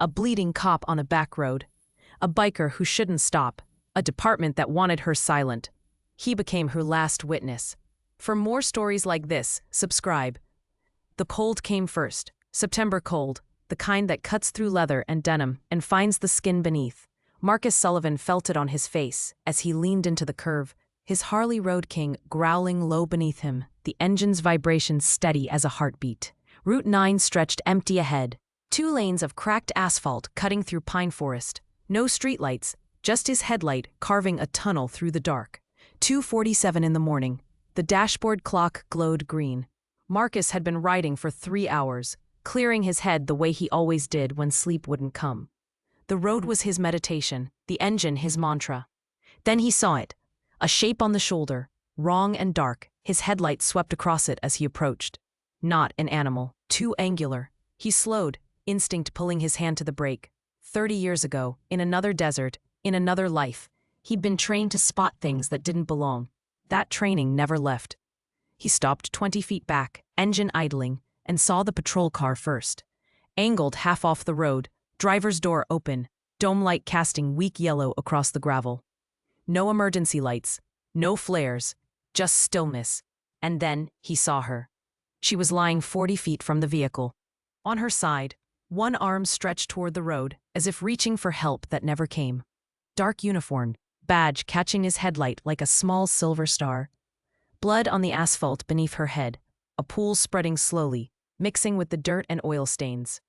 a bleeding cop on a back road, a biker who shouldn't stop, a department that wanted her silent. He became her last witness. For more stories like this, subscribe. The cold came first. September cold, the kind that cuts through leather and denim and finds the skin beneath. Marcus Sullivan felt it on his face as he leaned into the curve, his Harley Road King growling low beneath him, the engine's vibrations steady as a heartbeat. Route 9 stretched empty ahead. 2 lanes of cracked asphalt cutting through pine forest. No streetlights, just his headlight carving a tunnel through the dark. 2:47 in the morning. The dashboard clock glowed green. Marcus had been riding for 3 hours, clearing his head the way he always did when sleep wouldn't come. The road was his meditation, the engine his mantra. Then he saw it, a shape on the shoulder, wrong and dark, his headlight swept across it as he approached. Not an animal, too angular. He slowed, instinct pulling his hand to the brake. 30 years ago, in another desert, in another life, he'd been trained to spot things that didn't belong. That training never left. He stopped 20 feet back, engine idling, and saw the patrol car first. Angled half off the road, driver's door open, dome light casting weak yellow across the gravel. No emergency lights, no flares, just stillness. And then he saw her. She was lying 40 feet from the vehicle. On her side, one arm stretched toward the road, as if reaching for help that never came. Dark uniform, badge catching his headlight like a small silver star. Blood on the asphalt beneath her head, a pool spreading slowly, mixing with the dirt and oil stains.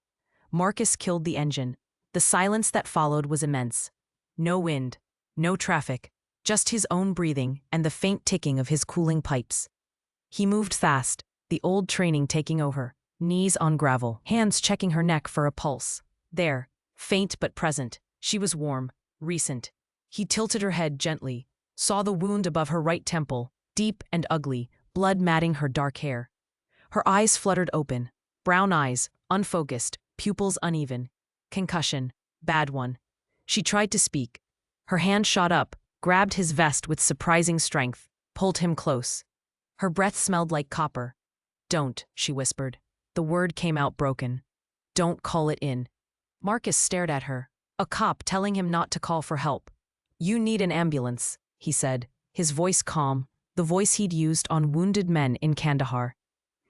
Marcus killed the engine. The silence that followed was immense. No wind, no traffic, just his own breathing and the faint ticking of his cooling pipes. He moved fast, the old training taking over, knees on gravel, hands checking her neck for a pulse. There, faint but present, she was warm, recent. He tilted her head gently, saw the wound above her right temple, deep and ugly, blood matting her dark hair. Her eyes fluttered open, brown eyes, unfocused, pupils uneven. Concussion, bad one. She tried to speak. Her hand shot up, grabbed his vest with surprising strength, pulled him close. Her breath smelled like copper. "Don't," she whispered. The word came out broken. "Don't call it in." Marcus stared at her, a cop telling him not to call for help. "You need an ambulance," he said, his voice calm, the voice he'd used on wounded men in Kandahar.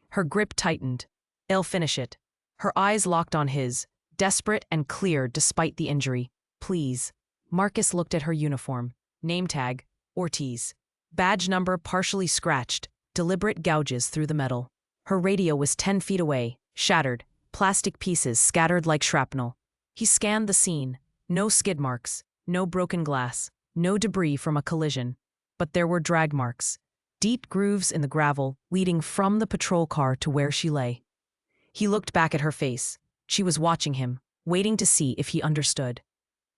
Her grip tightened. "I'll finish it." Her eyes locked on his, desperate and clear despite the injury. "Please." Marcus looked at her uniform. Name tag, Ortiz. Badge number partially scratched, deliberate gouges through the metal. Her radio was 10 feet away, shattered, plastic pieces scattered like shrapnel. He scanned the scene. No skid marks, no broken glass, no debris from a collision. But there were drag marks, deep grooves in the gravel leading from the patrol car to where she lay. He looked back at her face. She was watching him, waiting to see if he understood.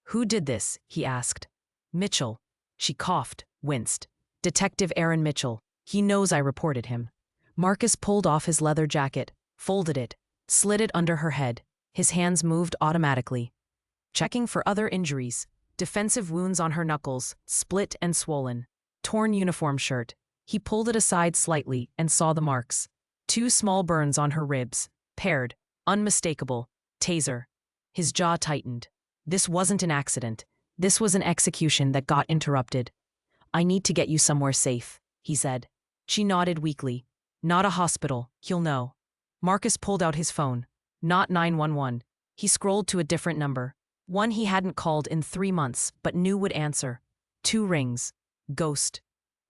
"Who did this?" he asked. "Mitchell." She coughed, winced. "Detective Aaron Mitchell. He knows I reported him." Marcus pulled off his leather jacket, folded it, slid it under her head. His hands moved automatically, checking for other injuries. Defensive wounds on her knuckles, split and swollen. Torn uniform shirt. He pulled it aside slightly and saw the marks. 2 small burns on her ribs, paired, unmistakable. Taser. His jaw tightened. This wasn't an accident. This was an execution that got interrupted. "I need to get you somewhere safe," he said. She nodded weakly. "Not a hospital, he'll know." Marcus pulled out his phone. Not 911. He scrolled to a different number. One he hadn't called in 3 months, but knew would answer. 2 rings. Ghost.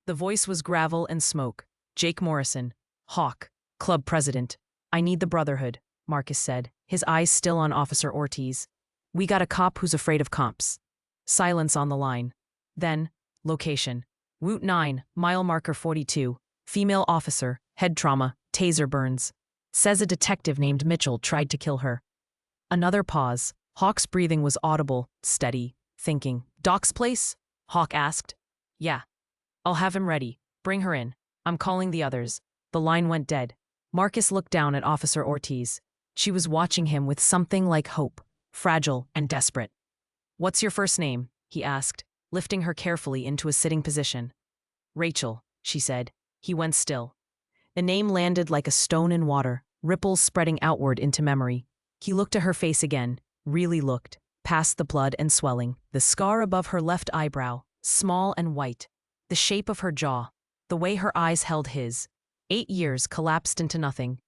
The voice was gravel and smoke. "Jake Morrison. Hawk. Club president. I need the Brotherhood," Marcus said, his eyes still on Officer Ortiz. "We got a cop who's afraid of cops." Silence on the line. Then, location. Route 9, mile marker 42. Female officer, head trauma, taser burns. Says a detective named Mitchell tried to kill her. Another pause. Hawk's breathing was audible, steady, thinking. "Doc's place?" Hawk asked. "Yeah. I'll have him ready. Bring her in. I'm calling the others." The line went dead. Marcus looked down at Officer Ortiz. She was watching him with something like hope, fragile and desperate. "What's your first name?" he asked, lifting her carefully into a sitting position. "Rachel," she said. He went still. The name landed like a stone in water, ripples spreading outward into memory. He looked at her face again, really looked, past the blood and swelling, the scar above her left eyebrow, small and white, the shape of her jaw, the way her eyes held his. 8 years collapsed into nothing.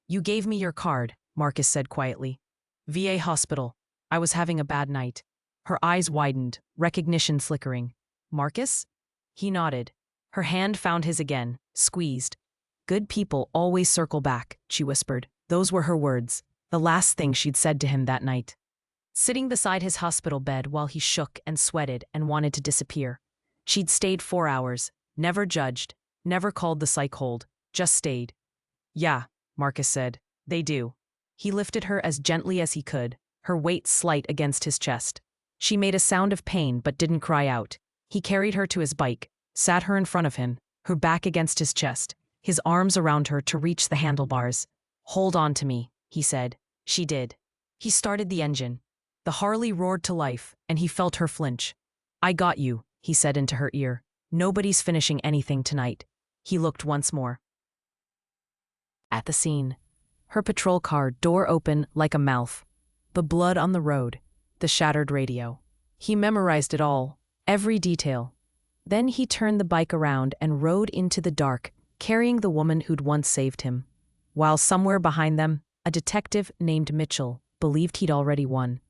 You gave me your card, Marcus said quietly. VA hospital. I was having a bad night. Her eyes widened, recognition flickering. Marcus? He nodded. Her hand found his again, squeezed. Good people always circle back, she whispered. Those were her words, the last thing she'd said to him that night. Sitting beside his hospital bed while he shook and sweated and wanted to disappear. She'd stayed 4 hours, never judged, never called the psych hold, just stayed. Yeah, Marcus said. They do. He lifted her as gently as he could, her weight slight against his chest. She made a sound of pain but didn't cry out. He carried her to his bike, sat her in front of him, her back against his chest, his arms around her to reach the handlebars. Hold on to me, he said. She did. He started the engine. The Harley roared to life, and he felt her flinch. I got you, he said into her ear. Nobody's finishing anything tonight. He looked once more. At the scene. Her patrol car, door open like a mouth. The blood on the road. The shattered radio. He memorized it all, every detail. Then he turned the bike around and rode into the dark, carrying the woman who'd once saved him. While somewhere behind them, a detective named Mitchell believed he'd already won.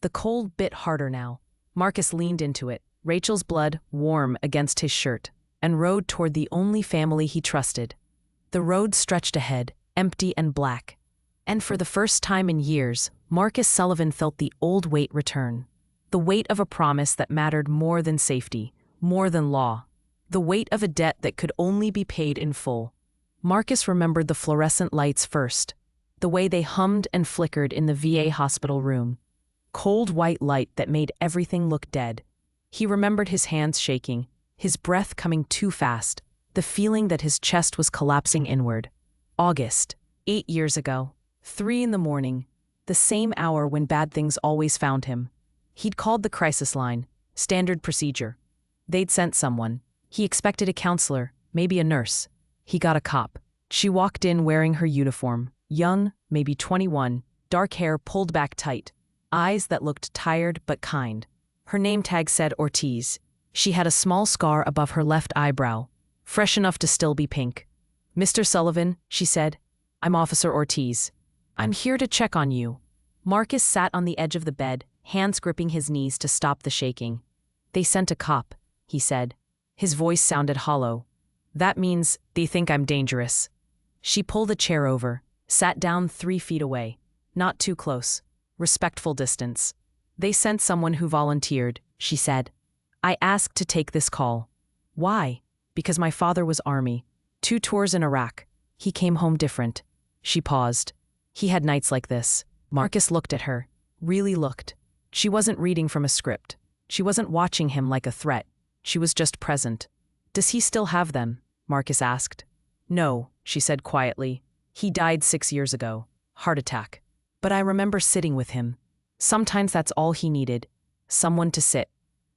The cold bit harder now. Marcus leaned into it, Rachel's blood warm against his shirt, and rode toward the only family he trusted. The road stretched ahead, empty and black. And for the first time in years, Marcus Sullivan felt the old weight return. The weight of a promise that mattered more than safety, more than law. The weight of a debt that could only be paid in full. Marcus remembered the fluorescent lights first, the way they hummed and flickered in the VA hospital room. Cold white light that made everything look dead. He remembered his hands shaking, his breath coming too fast, the feeling that his chest was collapsing inward. August, 8 years ago, 3 in the morning, the same hour when bad things always found him. He'd called the crisis line, standard procedure. They'd sent someone. He expected a counselor, maybe a nurse. He got a cop. She walked in wearing her uniform, young, maybe 21, dark hair pulled back tight, eyes that looked tired but kind. Her name tag said Ortiz. She had a small scar above her left eyebrow, fresh enough to still be pink. Mr. Sullivan, she said, I'm Officer Ortiz. I'm here to check on you. Marcus sat on the edge of the bed, hands gripping his knees to stop the shaking. They sent a cop, he said. His voice sounded hollow. That means they think I'm dangerous. She pulled a chair over, sat down 3 feet away. Not too close. Respectful distance. They sent someone who volunteered, she said. I asked to take this call. Why? Because my father was Army. 2 tours in Iraq. He came home different. She paused. He had nights like this. Marcus looked at her. Really looked. She wasn't reading from a script. She wasn't watching him like a threat. She was just present. Does he still have them? Marcus asked. No, she said quietly. He died 6 years ago. Heart attack. But I remember sitting with him. Sometimes that's all he needed. Someone to sit.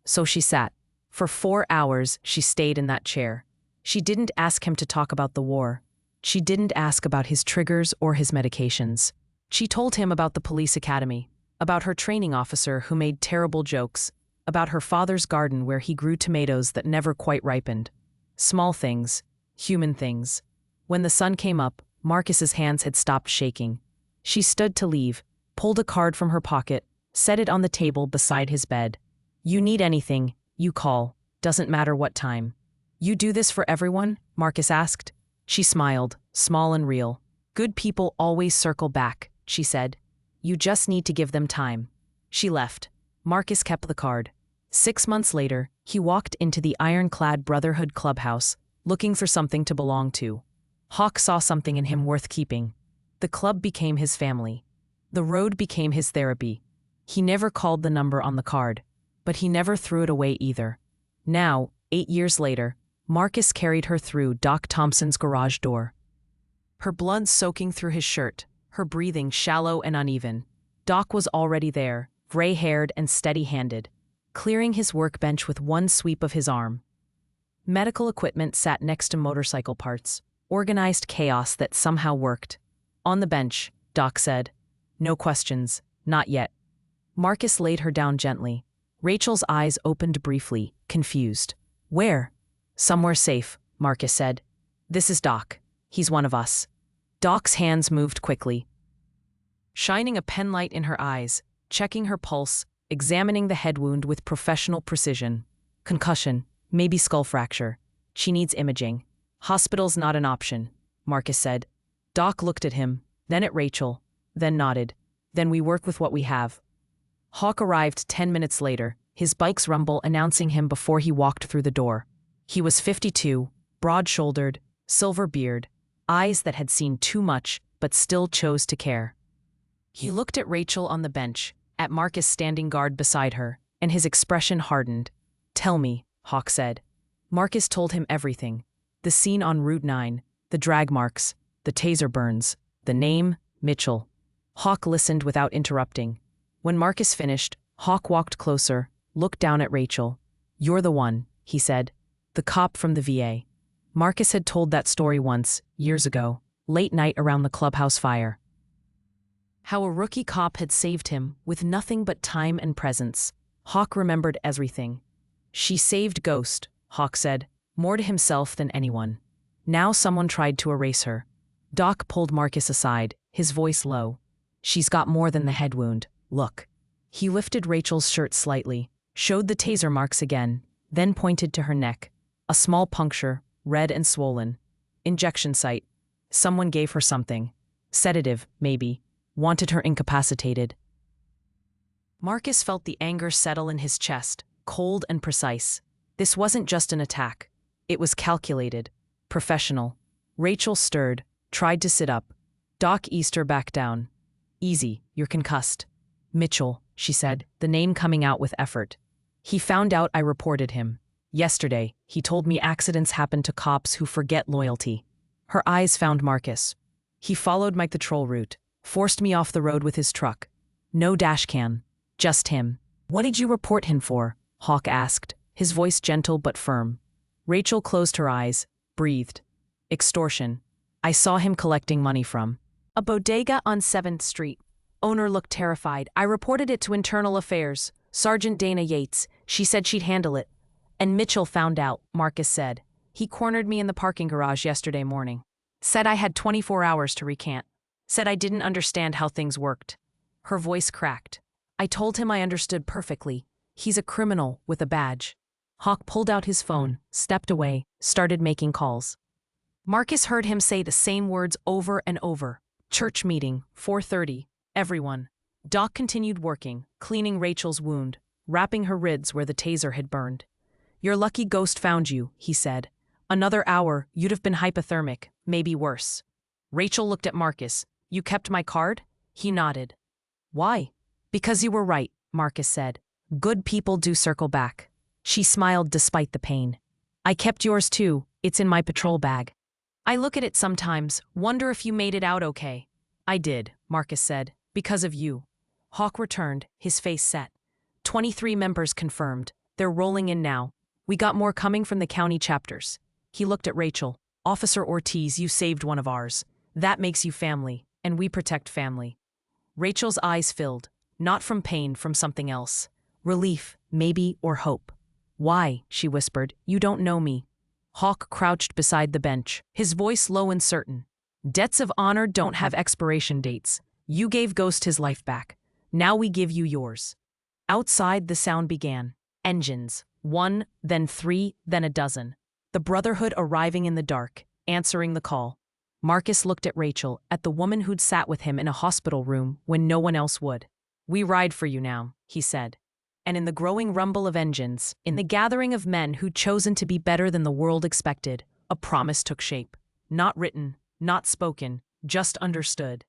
So she sat. For 4 hours, she stayed in that chair. She didn't ask him to talk about the war. She didn't ask about his triggers or his medications. She told him about the police academy, about her training officer who made terrible jokes, about her father's garden where he grew tomatoes that never quite ripened. Small things, human things. When the sun came up, Marcus's hands had stopped shaking. She stood to leave, pulled a card from her pocket, set it on the table beside his bed. You need anything, you call, doesn't matter what time. You do this for everyone? Marcus asked. She smiled, small and real. Good people always circle back, she said. You just need to give them time. She left. Marcus kept the card. 6 months later, he walked into the ironclad Brotherhood clubhouse, looking for something to belong to. Hawk saw something in him worth keeping. The club became his family. The road became his therapy. He never called the number on the card, but he never threw it away either. Now, 8 years later, Marcus carried her through Doc Thompson's garage door. Her blood soaking through his shirt, her breathing shallow and uneven. Doc was already there, gray-haired and steady-handed, clearing his workbench with one sweep of his arm. Medical equipment sat next to motorcycle parts, organized chaos that somehow worked. On the bench, Doc said, "No questions, not yet." Marcus laid her down gently. Rachel's eyes opened briefly, confused. Where? Somewhere safe, Marcus said. This is Doc. He's one of us. Doc's hands moved quickly, shining a penlight in her eyes, checking her pulse, examining the head wound with professional precision. Concussion, maybe skull fracture. She needs imaging. Hospital's not an option, Marcus said. Doc looked at him, then at Rachel, then nodded. Then we work with what we have. Hawk arrived 10 minutes later, his bike's rumble announcing him before he walked through the door. He was 52, broad-shouldered, silver beard, eyes that had seen too much but still chose to care. He looked at Rachel on the bench, at Marcus standing guard beside her, and his expression hardened. Tell me, Hawk said. Marcus told him everything. The scene on Route 9, the drag marks, the taser burns, the name, Mitchell. Hawk listened without interrupting. When Marcus finished, Hawk walked closer, looked down at Rachel. You're the one, he said. The cop from the VA. Marcus had told that story once, years ago, late night around the clubhouse fire. How a rookie cop had saved him with nothing but time and presence. Hawk remembered everything. She saved Ghost, Hawk said, more to himself than anyone. Now someone tried to erase her. Doc pulled Marcus aside, his voice low. She's got more than the head wound. Look. He lifted Rachel's shirt slightly, showed the taser marks again, then pointed to her neck. A small puncture, red and swollen. Injection site. Someone gave her something. Sedative, maybe. Wanted her incapacitated. Marcus felt the anger settle in his chest, cold and precise. This wasn't just an attack. It was calculated. Professional. Rachel stirred, tried to sit up. Doc eased her back down. Easy, you're concussed. Mitchell, she said, the name coming out with effort. He found out I reported him. Yesterday, he told me accidents happen to cops who forget loyalty. Her eyes found Marcus. He followed my patrol route, forced me off the road with his truck. No dashcam, just him. What did you report him for? Hawk asked, his voice gentle but firm. Rachel closed her eyes, breathed. Extortion. I saw him collecting money from a bodega on 7th Street. Owner looked terrified. I reported it to Internal Affairs. Sergeant Dana Yates. She said she'd handle it. And Mitchell found out, Marcus said. He cornered me in the parking garage yesterday morning. Said I had 24 hours to recant. Said I didn't understand how things worked. Her voice cracked. I told him I understood perfectly. He's a criminal with a badge. Hawk pulled out his phone, stepped away, started making calls. Marcus heard him say the same words over and over. Church meeting, 4:30, everyone. Doc continued working, cleaning Rachel's wound, wrapping her ribs where the taser had burned. Your lucky Ghost found you, he said. Another hour, you'd have been hypothermic, maybe worse. Rachel looked at Marcus. You kept my card? He nodded. Why? Because you were right, Marcus said. Good people do circle back. She smiled despite the pain. I kept yours too, it's in my patrol bag. I look at it sometimes, wonder if you made it out okay. I did, Marcus said, because of you. Hawk returned, his face set. 23 members confirmed. They're rolling in now. We got more coming from the county chapters. He looked at Rachel. Officer Ortiz, you saved one of ours. That makes you family, and we protect family. Rachel's eyes filled, not from pain, from something else. Relief, maybe, or hope. Why, she whispered, you don't know me. Hawk crouched beside the bench, his voice low and certain. Debts of honor don't have expiration dates. You gave Ghost his life back. Now we give you yours. Outside, the sound began. Engines. 1, then 3, then a dozen. The Brotherhood arriving in the dark, answering the call. Marcus looked at Rachel, at the woman who'd sat with him in a hospital room when no one else would. We ride for you now, he said. And in the growing rumble of engines, in the gathering of men who'd chosen to be better than the world expected, a promise took shape. Not written, not spoken, just understood.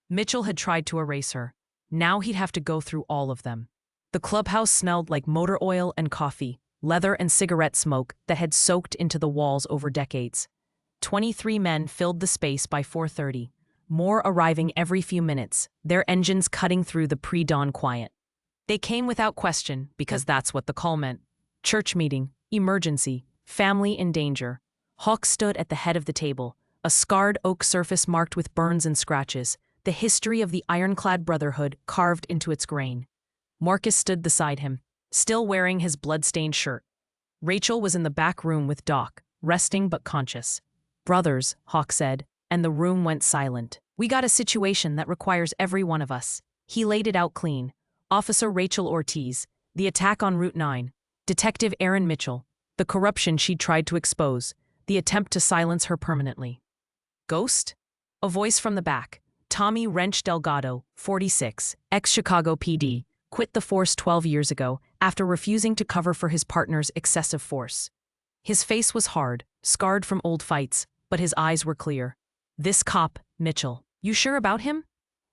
Mitchell had tried to erase her. Now he'd have to go through all of them. The clubhouse smelled like motor oil and coffee, leather and cigarette smoke that had soaked into the walls over decades. 23 men filled the space by 4:30, more arriving every few minutes, their engines cutting through the pre-dawn quiet. They came without question, because that's what the call meant. Church meeting, emergency, family in danger. Hawk stood at the head of the table, a scarred oak surface marked with burns and scratches, the history of the ironclad Brotherhood carved into its grain. Marcus stood beside him, still wearing his blood-stained shirt. Rachel was in the back room with Doc, resting but conscious. "Brothers," Hawk said, and the room went silent. "We got a situation that requires every one of us." He laid it out clean. Officer Rachel Ortiz, the attack on Route 9. Detective Erin Mitchell, the corruption she'd tried to expose, the attempt to silence her permanently. Ghost? A voice from the back. Tommy Wrench Delgado, 46, ex-Chicago PD, quit the force 12 years ago after refusing to cover for his partner's excessive force. His face was hard, scarred from old fights, but his eyes were clear. "This cop, Mitchell. You sure about him?"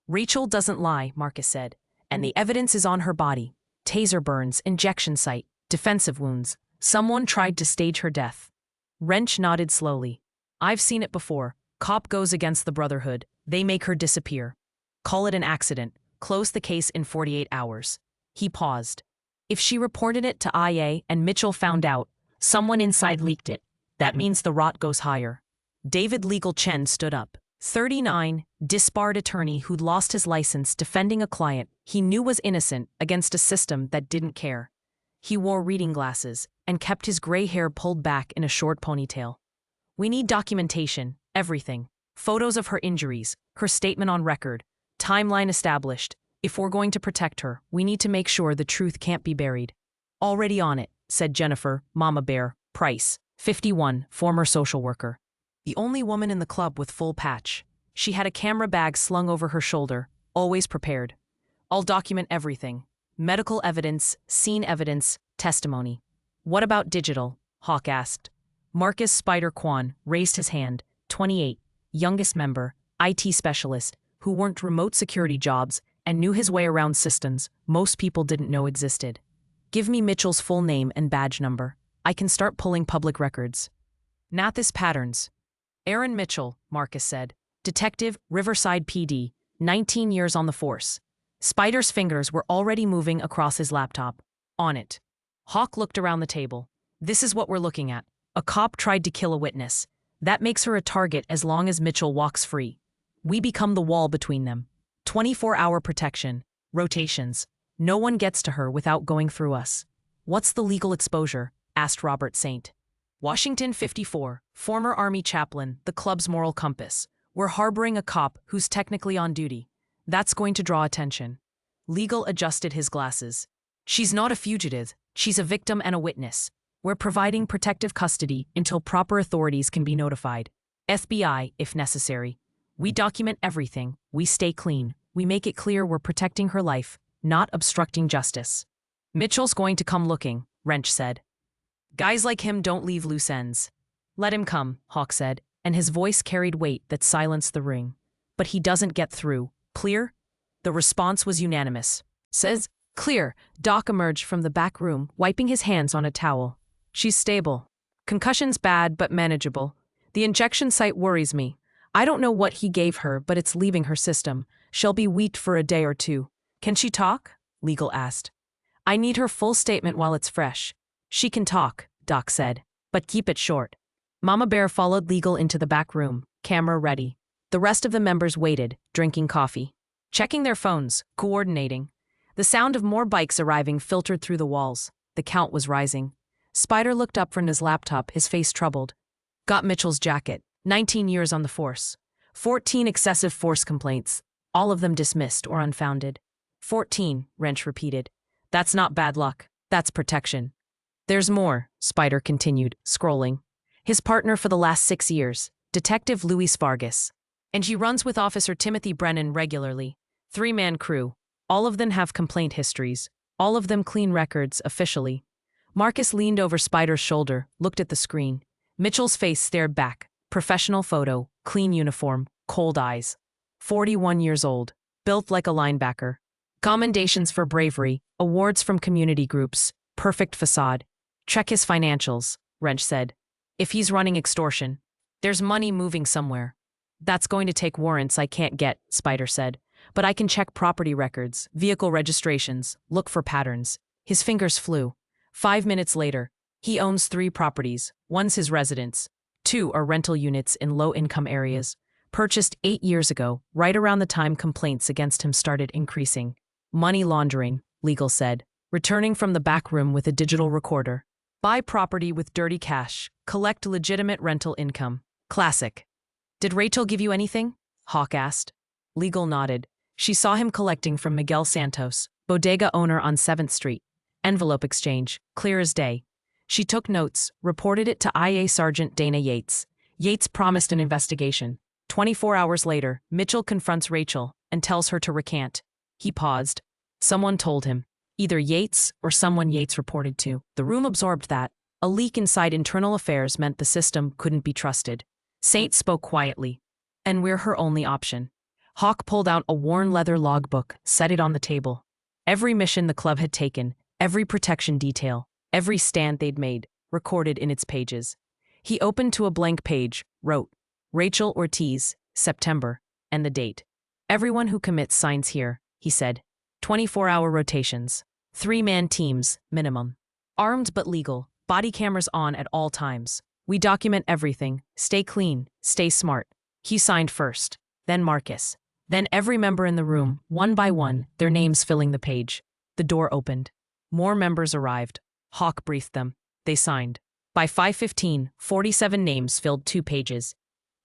"Rachel doesn't lie," Marcus said, "and the evidence is on her body. Taser burns, injection site, defensive wounds. Someone tried to stage her death." Wrench nodded slowly. "I've seen it before. Cop goes against the Brotherhood. They make her disappear. Call it an accident. Close the case in 48 hours. He paused. "If she reported it to IA and Mitchell found out, someone inside leaked it. That means the rot goes higher." David Legal Chen stood up. 39, disbarred attorney who'd lost his license defending a client he knew was innocent against a system that didn't care. He wore reading glasses and kept his gray hair pulled back in a short ponytail. "We need documentation, everything. Photos of her injuries, her statement on record, timeline established. If we're going to protect her, we need to make sure the truth can't be buried." "Already on it," said Jennifer, Mama Bear, Price, 51, former social worker. The only woman in the club with full patch. She had a camera bag slung over her shoulder, always prepared. "I'll document everything. Medical evidence, scene evidence, testimony." "What about digital?" Hawk asked. Marcus Spider Kwan raised his hand, 28, youngest member, IT specialist, who worked remote security jobs and knew his way around systems most people didn't know existed. "Give me Mitchell's full name and badge number. I can start pulling public records." "Nathis Patterns." "Erin Mitchell," Marcus said. "Detective, Riverside PD, 19 years on the force." Spider's fingers were already moving across his laptop. "On it." Hawk looked around the table. "This is what we're looking at. A cop tried to kill a witness. That makes her a target as long as Mitchell walks free. We become the wall between them. 24-hour protection, rotations. No one gets to her without going through us." "What's the legal exposure?" asked Robert Saint. Washington 54, former Army chaplain, the club's moral compass. "We're harboring a cop who's technically on duty. That's going to draw attention." Legal adjusted his glasses. "She's not a fugitive. She's a victim and a witness. We're providing protective custody until proper authorities can be notified. FBI, if necessary. We document everything. We stay clean. We make it clear we're protecting her life, not obstructing justice." "Mitchell's going to come looking," Wrench said. "Guys like him don't leave loose ends." "Let him come," Hawk said, and his voice carried weight that silenced the ring. "But he doesn't get through. Clear?" The response was unanimous. "Says, clear." Doc emerged from the back room, wiping his hands on a towel. "She's stable. Concussion's bad, but manageable. The injection site worries me. I don't know what he gave her, but it's leaving her system. She'll be weak for a day or two." "Can she talk?" Legal asked. "I need her full statement while it's fresh." "She can talk," Doc said, "but keep it short." Mama Bear followed Legal into the back room, camera ready. The rest of the members waited, drinking coffee, checking their phones, coordinating. The sound of more bikes arriving filtered through the walls. The count was rising. Spider looked up from his laptop, his face troubled. "Got Mitchell's jacket. 19 years on the force. 14 excessive force complaints. All of them dismissed or unfounded." 14, Wrench repeated. "That's not bad luck. That's protection." "There's more," Spider continued, scrolling. "His partner for the last 6 years, Detective Luis Vargas. And he runs with Officer Timothy Brennan regularly. 3-man crew. All of them have complaint histories. All of them clean records, officially." Marcus leaned over Spider's shoulder, looked at the screen. Mitchell's face stared back. Professional photo, clean uniform, cold eyes. 41 years old, built like a linebacker. Commendations for bravery, awards from community groups, perfect facade. "Check his financials," Wrench said. "If he's running extortion, there's money moving somewhere." "That's going to take warrants I can't get," Spider said. "But I can check property records, vehicle registrations, look for patterns." His fingers flew. 5 minutes later, he owns 3 properties. One's his residence. 2 are rental units in low-income areas. Purchased 8 years ago, right around the time complaints against him started increasing. Money laundering, Legal said, returning from the back room with a digital recorder. Buy property with dirty cash. Collect legitimate rental income. Classic. Did Rachel give you anything? Hawk asked. Legal nodded. She saw him collecting from Miguel Santos, bodega owner on 7th Street. Envelope exchange, clear as day. She took notes, reported it to IA Sergeant Dana Yates. Yates promised an investigation. 24 hours later, Mitchell confronts Rachel and tells her to recant. He paused. Someone told him. Either Yates or someone Yates reported to. The room absorbed that. A leak inside internal affairs meant the system couldn't be trusted. Saint spoke quietly. And we're her only option. Hawk pulled out a worn leather logbook, set it on the table. Every mission the club had taken, every protection detail, every stand they'd made, recorded in its pages. He opened to a blank page, wrote, Rachel Ortiz, September, and the date. Everyone who commits signs here, he said. 24-hour rotations. 3-man teams, minimum. Armed but legal, body cameras on at all times. We document everything, stay clean, stay smart. He signed first, then Marcus. Then every member in the room, one by one, their names filling the page. The door opened. More members arrived. Hawk briefed them. They signed. By 5:15, 47 names filled 2 pages.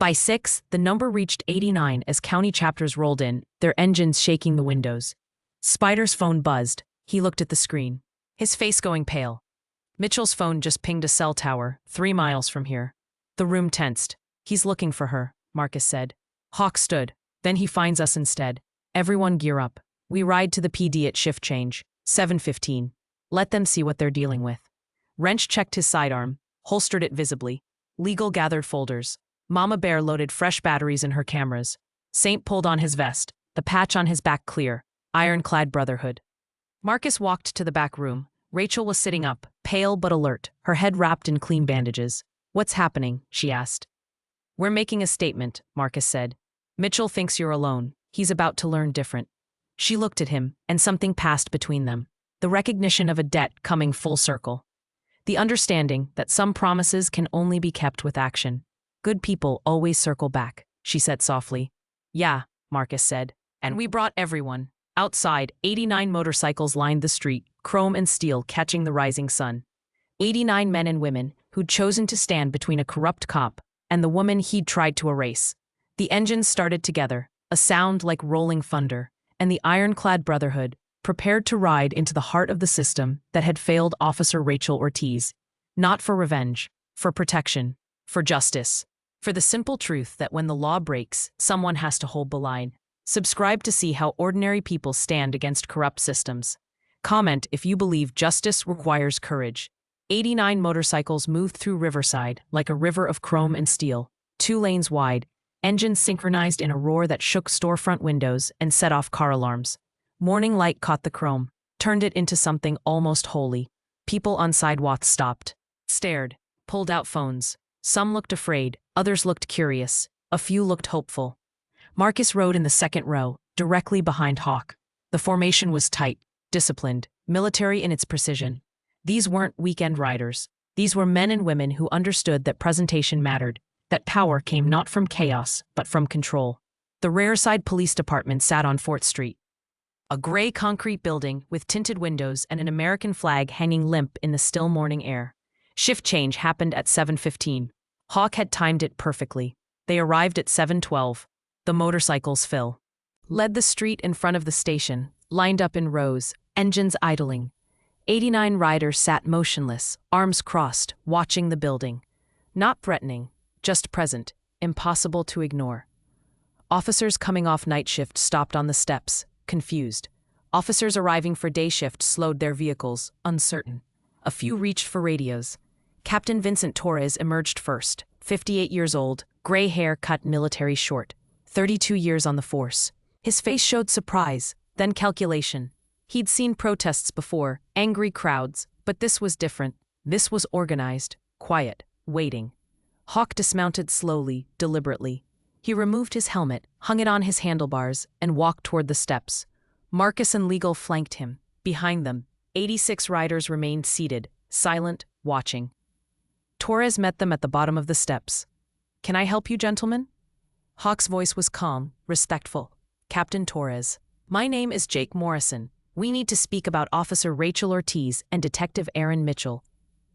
By 6, the number reached 89 as county chapters rolled in, their engines shaking the windows. Spider's phone buzzed. He looked at the screen, his face going pale. Mitchell's phone just pinged a cell tower, 3 miles from here. The room tensed. He's looking for her, Marcus said. Hawk stood. Then he finds us instead. Everyone gear up. We ride to the PD at shift change, 7:15. Let them see what they're dealing with. Wrench checked his sidearm, holstered it visibly. Legal gathered folders. Mama Bear loaded fresh batteries in her cameras. Saint pulled on his vest, the patch on his back clear. Ironclad Brotherhood. Marcus walked to the back room. Rachel was sitting up, pale but alert, her head wrapped in clean bandages. What's happening? She asked. We're making a statement, Marcus said. Mitchell thinks you're alone. He's about to learn different. She looked at him, and something passed between them. The recognition of a debt coming full circle. The understanding that some promises can only be kept with action. Good people always circle back, she said softly. Yeah, Marcus said. And we brought everyone. Outside, 89 motorcycles lined the street, chrome and steel catching the rising sun. 89 men and women who'd chosen to stand between a corrupt cop and the woman he'd tried to erase. The engines started together, a sound like rolling thunder, and the ironclad Brotherhood, prepared to ride into the heart of the system that had failed Officer Rachel Ortiz. Not for revenge, for protection, for justice, for the simple truth that when the law breaks, someone has to hold the line. Subscribe to see how ordinary people stand against corrupt systems. Comment if you believe justice requires courage. 89 motorcycles moved through Riverside like a river of chrome and steel, 2 lanes wide, engines synchronized in a roar that shook storefront windows and set off car alarms. Morning light caught the chrome, turned it into something almost holy. People on sidewalks stopped, stared, pulled out phones. Some looked afraid, others looked curious, a few looked hopeful. Marcus rode in the second row, directly behind Hawk. The formation was tight, disciplined, military in its precision. These weren't weekend riders. These were men and women who understood that presentation mattered, that power came not from chaos, but from control. The Riverside Police Department sat on 4th Street. A gray concrete building with tinted windows and an American flag hanging limp in the still morning air. Shift change happened at 7:15. Hawk had timed it perfectly. They arrived at 7:12. The motorcycles led the street in front of the station, lined up in rows, engines idling. 89 riders sat motionless, arms crossed, watching the building. Not threatening, just present, impossible to ignore. Officers coming off night shift stopped on the steps, confused. Officers arriving for day shift slowed their vehicles, uncertain. A few reached for radios. Captain Vincent Torres emerged first, 58 years old, gray hair cut military short, 32 years on the force. His face showed surprise, then calculation. He'd seen protests before, angry crowds, but this was different. This was organized, quiet, waiting. Hawk dismounted slowly, deliberately. He removed his helmet, hung it on his handlebars, and walked toward the steps. Marcus and Legal flanked him. Behind them, 86 riders remained seated, silent, watching. Torres met them at the bottom of the steps. "Can I help you, gentlemen?" Hawk's voice was calm, respectful. "Captain Torres. My name is Jake Morrison. We need to speak about Officer Rachel Ortiz and Detective Aaron Mitchell.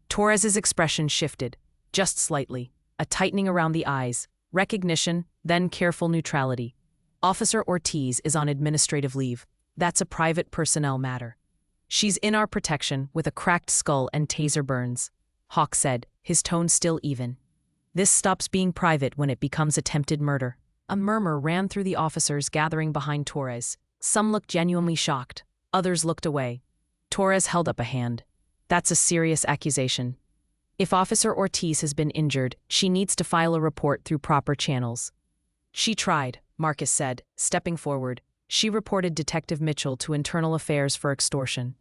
Torres's expression shifted, just slightly, a tightening around the eyes, recognition, then careful neutrality. Officer Ortiz is on administrative leave. That's a private personnel matter. She's in our protection with a cracked skull and taser burns, Hawk said, his tone still even. This stops being private when it becomes attempted murder. A murmur ran through the officers gathering behind Torres. Some looked genuinely shocked. Others looked away. Torres held up a hand. That's a serious accusation. If Officer Ortiz has been injured, she needs to file a report through proper channels. She tried, Marcus said, stepping forward. She reported Detective Mitchell to Internal Affairs for extortion.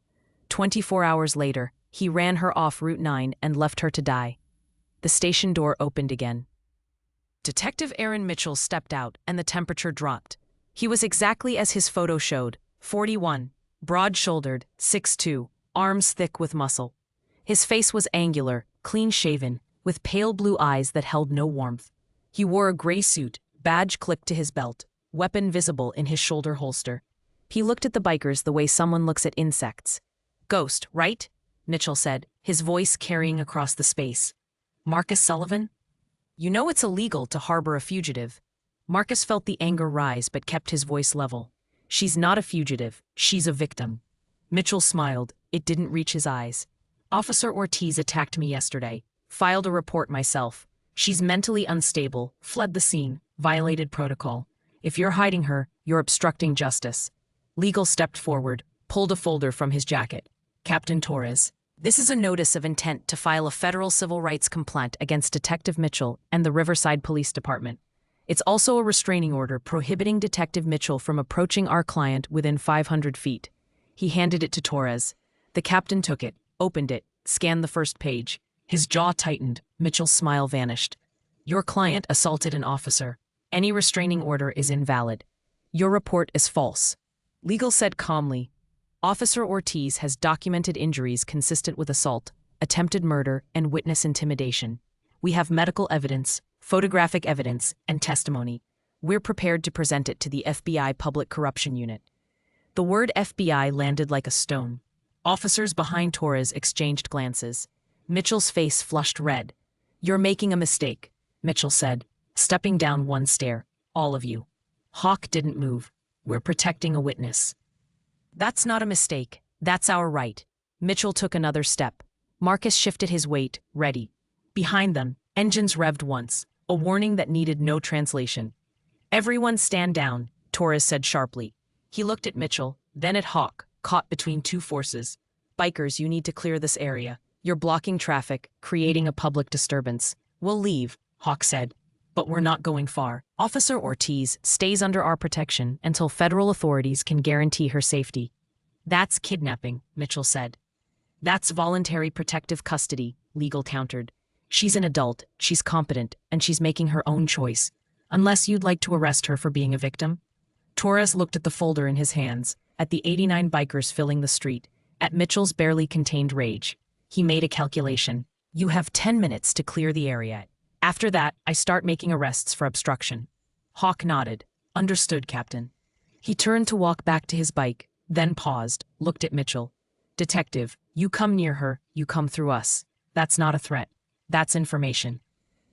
24 hours later, he ran her off Route 9 and left her to die. The station door opened again. Detective Aaron Mitchell stepped out and the temperature dropped. He was exactly as his photo showed, 41, broad-shouldered, 6'2", arms thick with muscle. His face was angular, clean-shaven, with pale blue eyes that held no warmth. He wore a gray suit, badge clipped to his belt, weapon visible in his shoulder holster. He looked at the bikers the way someone looks at insects. "Ghost, right?" Mitchell said, his voice carrying across the space. "Marcus Sullivan? You know it's illegal to harbor a fugitive." Marcus felt the anger rise but kept his voice level. "She's not a fugitive, she's a victim." Mitchell smiled. It didn't reach his eyes. "Officer Ortiz attacked me yesterday. Filed a report myself. She's mentally unstable, fled the scene, violated protocol. If you're hiding her, you're obstructing justice." Legal stepped forward, pulled a folder from his jacket. "Captain Torres, this is a notice of intent to file a federal civil rights complaint against Detective Mitchell and the Riverside Police Department. It's also a restraining order prohibiting Detective Mitchell from approaching our client within 500 feet. He handed it to Torres. The captain took it, opened it, scanned the first page. His jaw tightened. Mitchell's smile vanished. "Your client assaulted an officer. Any restraining order is invalid. Your report is false." Legal said calmly, "Officer Ortiz has documented injuries consistent with assault, attempted murder, and witness intimidation. We have medical evidence, photographic evidence, and testimony. We're prepared to present it to the FBI Public Corruption Unit." The word FBI landed like a stone. Officers behind Torres exchanged glances. Mitchell's face flushed red. "You're making a mistake," Mitchell said, stepping down one stair. "All of you." Hawk didn't move. "We're protecting a witness." "That's not a mistake. That's our right." Mitchell took another step. Marcus shifted his weight, ready. Behind them, engines revved once, a warning that needed no translation. "Everyone stand down," Torres said sharply. He looked at Mitchell, then at Hawk, caught between two forces. "Bikers, you need to clear this area. You're blocking traffic, creating a public disturbance." "We'll leave," Hawk said. "But we're not going far. Officer Ortiz stays under our protection until federal authorities can guarantee her safety." "That's kidnapping," Mitchell said. "That's voluntary protective custody," Legal countered. "She's an adult, she's competent, and she's making her own choice. Unless you'd like to arrest her for being a victim." Torres looked at the folder in his hands, at the 89 bikers filling the street, at Mitchell's barely contained rage. He made a calculation. "You have 10 minutes to clear the area. After that, I start making arrests for obstruction." Hawk nodded. "Understood, Captain." He turned to walk back to his bike, then paused, looked at Mitchell. "Detective, you come near her, you come through us. That's not a threat. That's information."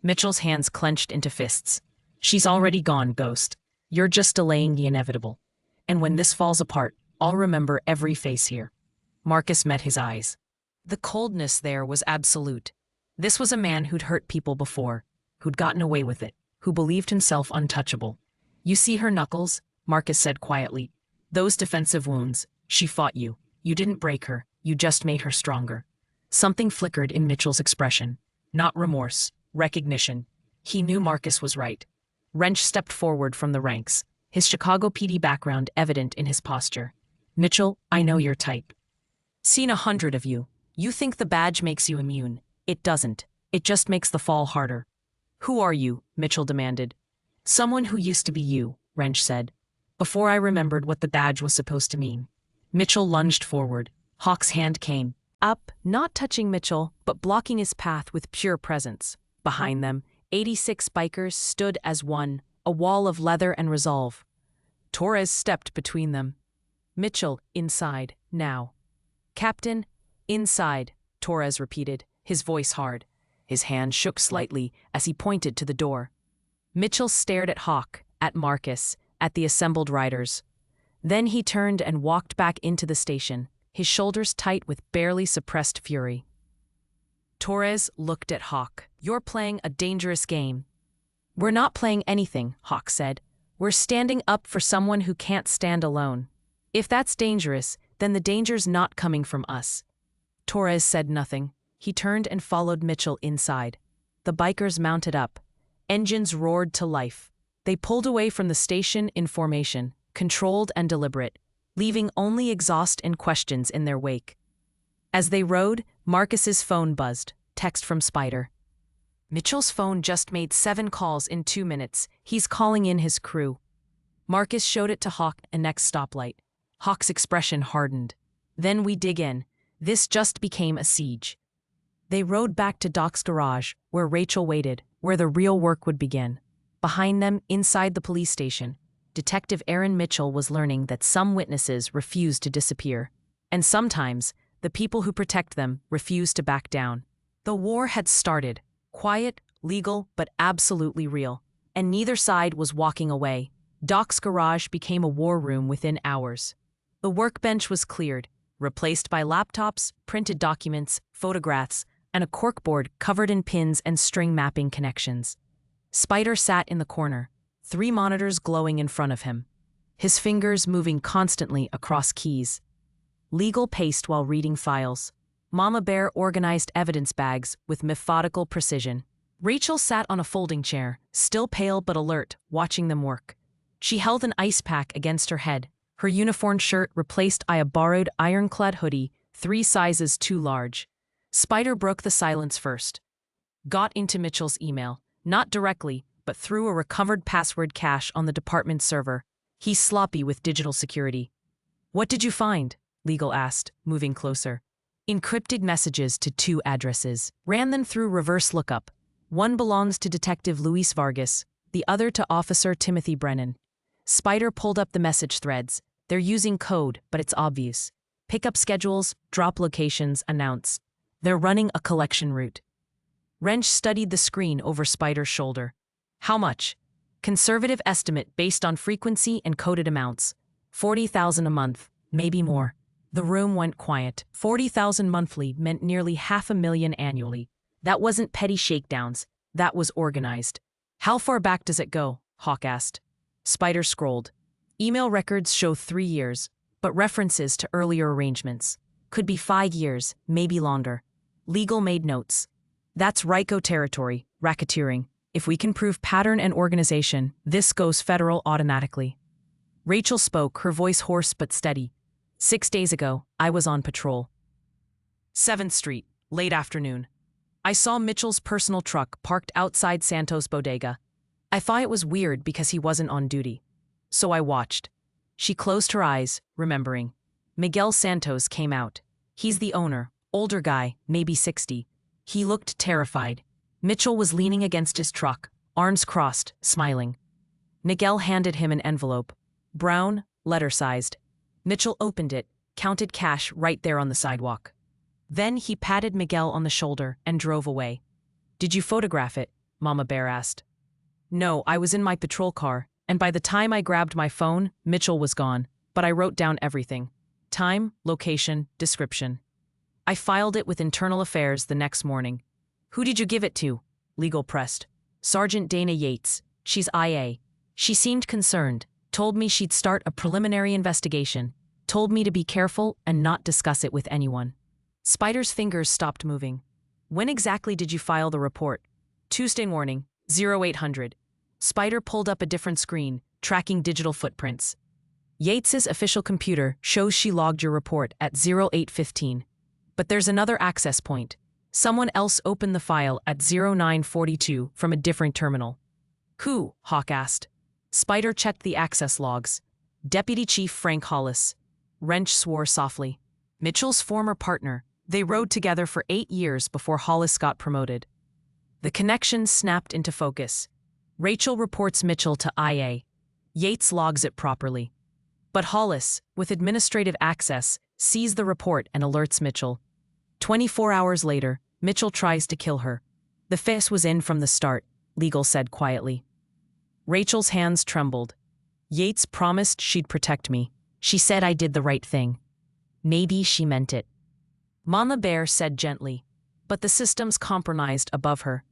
Mitchell's hands clenched into fists. "She's already gone, Ghost. You're just delaying the inevitable. And when this falls apart, I'll remember every face here." Marcus met his eyes. The coldness there was absolute. This was a man who'd hurt people before, who'd gotten away with it, who believed himself untouchable. "You see her knuckles?" Marcus said quietly. "Those defensive wounds. She fought you. You didn't break her, you just made her stronger." Something flickered in Mitchell's expression. Not remorse, recognition. He knew Marcus was right. Wrench stepped forward from the ranks, his Chicago PD background evident in his posture. "Mitchell, I know your type. Seen 100 of you. You think the badge makes you immune. It doesn't. It just makes the fall harder." "Who are you?" Mitchell demanded. "Someone who used to be you," Wrench said, "before I remembered what the badge was supposed to mean." Mitchell lunged forward. Hawk's hand came up, not touching Mitchell, but blocking his path with pure presence. Behind them, 86 bikers stood as one, a wall of leather and resolve. Torres stepped between them. Mitchell, inside, now. Captain, inside, Torres repeated, his voice hard. His hand shook slightly as he pointed to the door. Mitchell stared at Hawk, at Marcus, at the assembled riders. Then he turned and walked back into the station, his shoulders tight with barely suppressed fury. Torres looked at Hawk. You're playing a dangerous game. We're not playing anything, Hawk said. We're standing up for someone who can't stand alone. If that's dangerous, then the danger's not coming from us. Torres said nothing. He turned and followed Mitchell inside. The bikers mounted up. Engines roared to life. They pulled away from the station in formation, controlled and deliberate, leaving only exhaust and questions in their wake. As they rode, Marcus's phone buzzed. Text from Spider. Mitchell's phone just made 7 calls in 2 minutes. He's calling in his crew. Marcus showed it to Hawk at next stoplight. Hawk's expression hardened. Then we dig in. This just became a siege. They rode back to Doc's garage, where Rachel waited, where the real work would begin. Behind them, inside the police station, Detective Aaron Mitchell was learning that some witnesses refused to disappear. And sometimes, the people who protect them refused to back down. The war had started. Quiet, legal, but absolutely real. And neither side was walking away. Doc's garage became a war room within hours. The workbench was cleared, replaced by laptops, printed documents, photographs, and a corkboard covered in pins and string mapping connections. Spider sat in the corner, 3 monitors glowing in front of him, his fingers moving constantly across keys. Legal paced while reading files. Mama Bear organized evidence bags with methodical precision. Rachel sat on a folding chair, still pale but alert, watching them work. She held an ice pack against her head, her uniform shirt replaced by a borrowed ironclad hoodie, 3 sizes too large. Spider broke the silence first. Got into Mitchell's email, not directly, but through a recovered password cache on the department server. He's sloppy with digital security. What did you find? Legal asked, moving closer. Encrypted messages to 2 addresses. Ran them through reverse lookup. One belongs to Detective Luis Vargas, the other to Officer Timothy Brennan. Spider pulled up the message threads. They're using code, but it's obvious. Pickup schedules, drop locations, announce. They're running a collection route. Wrench studied the screen over Spider's shoulder. How much? Conservative estimate based on frequency and coded amounts. 40,000 a month, maybe more. The room went quiet. 40,000 monthly meant nearly $500,000 annually. That wasn't petty shakedowns. That was organized. How far back does it go? Hawk asked. Spider scrolled. Email records show 3 years, but references to earlier arrangements. Could be 5 years, maybe longer. Legal made notes. That's RICO territory, racketeering. If we can prove pattern and organization, this goes federal automatically. Rachel spoke, her voice hoarse but steady. 6 days ago, I was on patrol. 7th Street, late afternoon. I saw Mitchell's personal truck parked outside Santos' bodega. I thought it was weird because he wasn't on duty. So I watched. She closed her eyes, remembering. Miguel Santos came out. He's the owner, older guy, maybe 60. He looked terrified. Mitchell was leaning against his truck, arms crossed, smiling. Miguel handed him an envelope. Brown, letter-sized. Mitchell opened it, counted cash right there on the sidewalk. Then he patted Miguel on the shoulder and drove away. Did you photograph it? Mama Bear asked. No, I was in my patrol car, and by the time I grabbed my phone, Mitchell was gone, but I wrote down everything. Time, location, description. I filed it with Internal Affairs the next morning. Who did you give it to? Legal pressed. Sergeant Dana Yates. She's IA. She seemed concerned, told me she'd start a preliminary investigation, told me to be careful and not discuss it with anyone. Spider's fingers stopped moving. When exactly did you file the report? Tuesday morning, 0800. Spider pulled up a different screen, tracking digital footprints. Yates's official computer shows she logged your report at 0815. But there's another access point. Someone else opened the file at 0942 from a different terminal. Who? Hawk asked. Spider checked the access logs. Deputy Chief Frank Hollis. Wrench swore softly. Mitchell's former partner. They rode together for 8 years before Hollis got promoted. The connection snapped into focus. Rachel reports Mitchell to IA. Yates logs it properly. But Hollis, with administrative access, sees the report and alerts Mitchell. 24 hours later, Mitchell tries to kill her. The face was in from the start, legal said quietly. Rachel's hands trembled. Yates promised she'd protect me. She said I did the right thing. Maybe she meant it. Mama Bear said gently, but the system's compromised above her.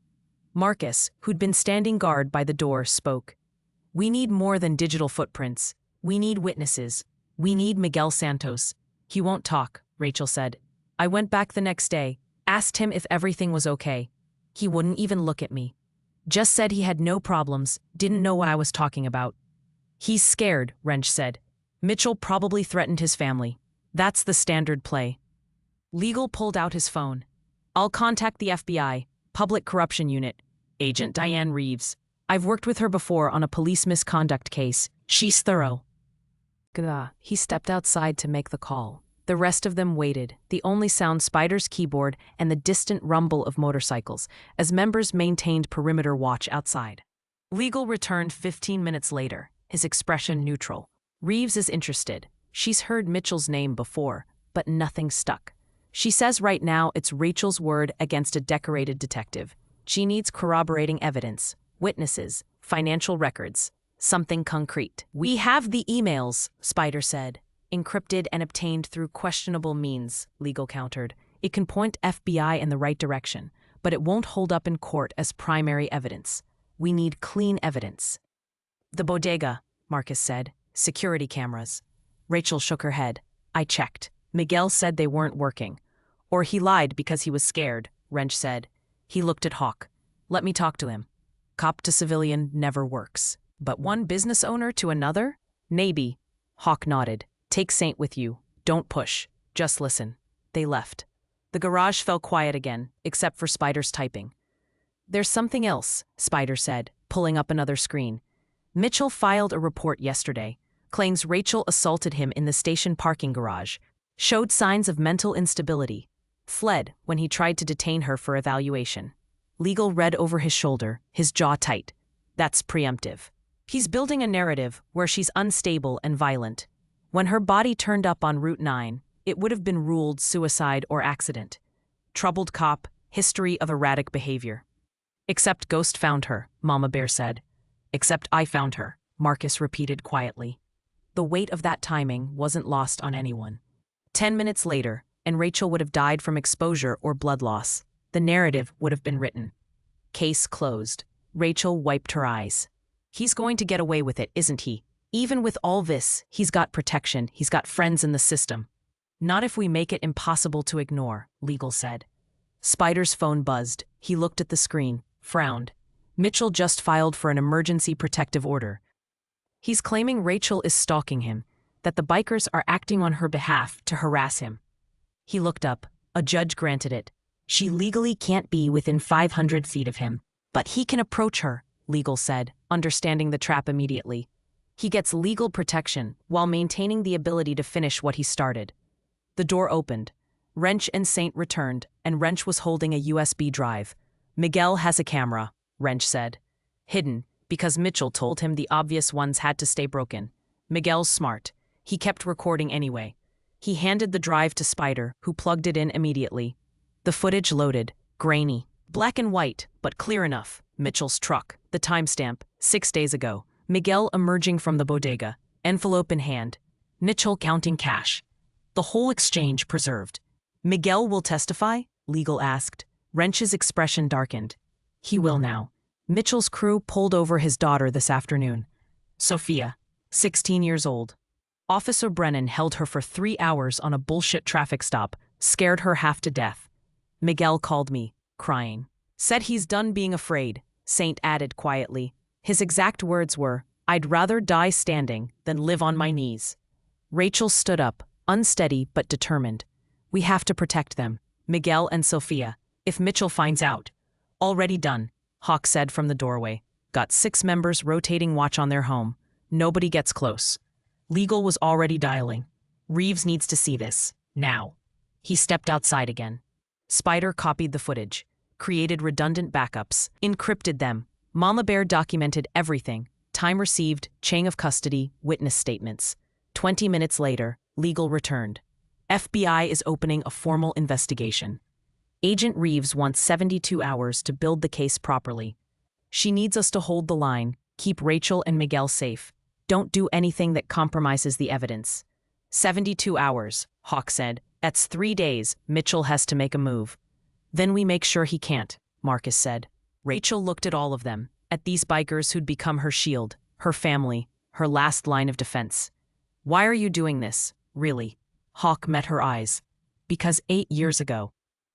Marcus, who'd been standing guard by the door, spoke. We need more than digital footprints. We need witnesses. We need Miguel Santos. He won't talk, Rachel said. I went back the next day, asked him if everything was okay. He wouldn't even look at me. Just said he had no problems, didn't know what I was talking about. He's scared, Wrench said. Mitchell probably threatened his family. That's the standard play. Legal pulled out his phone. I'll contact the FBI, Public Corruption Unit, Agent Diane Reeves. I've worked with her before on a police misconduct case. She's thorough. Gah. He stepped outside to make the call. The rest of them waited, the only sound Spider's keyboard and the distant rumble of motorcycles, as members maintained perimeter watch outside. Legal returned 15 minutes later, his expression neutral. Reeves is interested. She's heard Mitchell's name before, but nothing stuck. She says right now it's Rachel's word against a decorated detective. She needs corroborating evidence, witnesses, financial records, something concrete. We have the emails, Spider said. Encrypted and obtained through questionable means, Legal countered. It can point FBI in the right direction, but it won't hold up in court as primary evidence. We need clean evidence. The bodega, Marcus said. Security cameras. Rachel shook her head. I checked. Miguel said they weren't working. Or he lied because he was scared, Wrench said. He looked at Hawk. Let me talk to him. Cop to civilian never works. But one business owner to another? Maybe. Hawk nodded. Take Saint with you. Don't push. Just listen. They left. The garage fell quiet again, except for Spider's typing. There's something else, Spider said, pulling up another screen. Mitchell filed a report yesterday. Claims Rachel assaulted him in the station parking garage. Showed signs of mental instability. Fled when he tried to detain her for evaluation. Legal read over his shoulder, his jaw tight. That's preemptive. He's building a narrative where she's unstable and violent. When her body turned up on Route 9, it would have been ruled suicide or accident. Troubled cop, history of erratic behavior. Except Ghost found her, Mama Bear said. Except I found her, Marcus repeated quietly. The weight of that timing wasn't lost on anyone. 10 minutes later, and Rachel would have died from exposure or blood loss. The narrative would have been written. Case closed. Rachel wiped her eyes. He's going to get away with it, isn't he? Even with all this, he's got protection, he's got friends in the system. Not if we make it impossible to ignore, Legal said. Spider's phone buzzed. He looked at the screen, frowned. Mitchell just filed for an emergency protective order. He's claiming Rachel is stalking him, that the bikers are acting on her behalf to harass him. He looked up. A judge granted it. She legally can't be within 500 feet of him. But he can approach her, Legal said, understanding the trap immediately. He gets legal protection while maintaining the ability to finish what he started. The door opened. Wrench and Saint returned, and Wrench was holding a USB drive. Miguel has a camera, Wrench said. Hidden, because Mitchell told him the obvious ones had to stay broken. Miguel's smart. He kept recording anyway. He handed the drive to Spider, who plugged it in immediately. The footage loaded, grainy, black and white, but clear enough. Mitchell's truck, the timestamp, 6 days ago. Miguel emerging from the bodega, envelope in hand. Mitchell counting cash. The whole exchange preserved. Miguel will testify? Legal asked. Wrench's expression darkened. He will now. Mitchell's crew pulled over his daughter this afternoon. Sophia, 16 years old. Officer Brennan held her for 3 hours on a bullshit traffic stop, scared her half to death. Miguel called me, crying. Said he's done being afraid, Saint added quietly. His exact words were, I'd rather die standing than live on my knees. Rachel stood up, unsteady but determined. We have to protect them, Miguel and Sophia, if Mitchell finds out. Already done, Hawk said from the doorway. Got 6 members rotating watch on their home. Nobody gets close. Legal was already dialing. Reeves needs to see this, now. He stepped outside again. Spider copied the footage, created redundant backups, encrypted them. Mama Bear documented everything. Time received, chain of custody, witness statements. 20 minutes later, legal returned. FBI is opening a formal investigation. Agent Reeves wants 72 hours to build the case properly. She needs us to hold the line, keep Rachel and Miguel safe. Don't do anything that compromises the evidence. 72 hours, Hawk said. That's 3 days. Mitchell has to make a move. Then we make sure he can't, Marcus said. Rachel looked at all of them, at these bikers who'd become her shield, her family, her last line of defense. Why are you doing this, really? Hawk met her eyes. Because 8 years ago,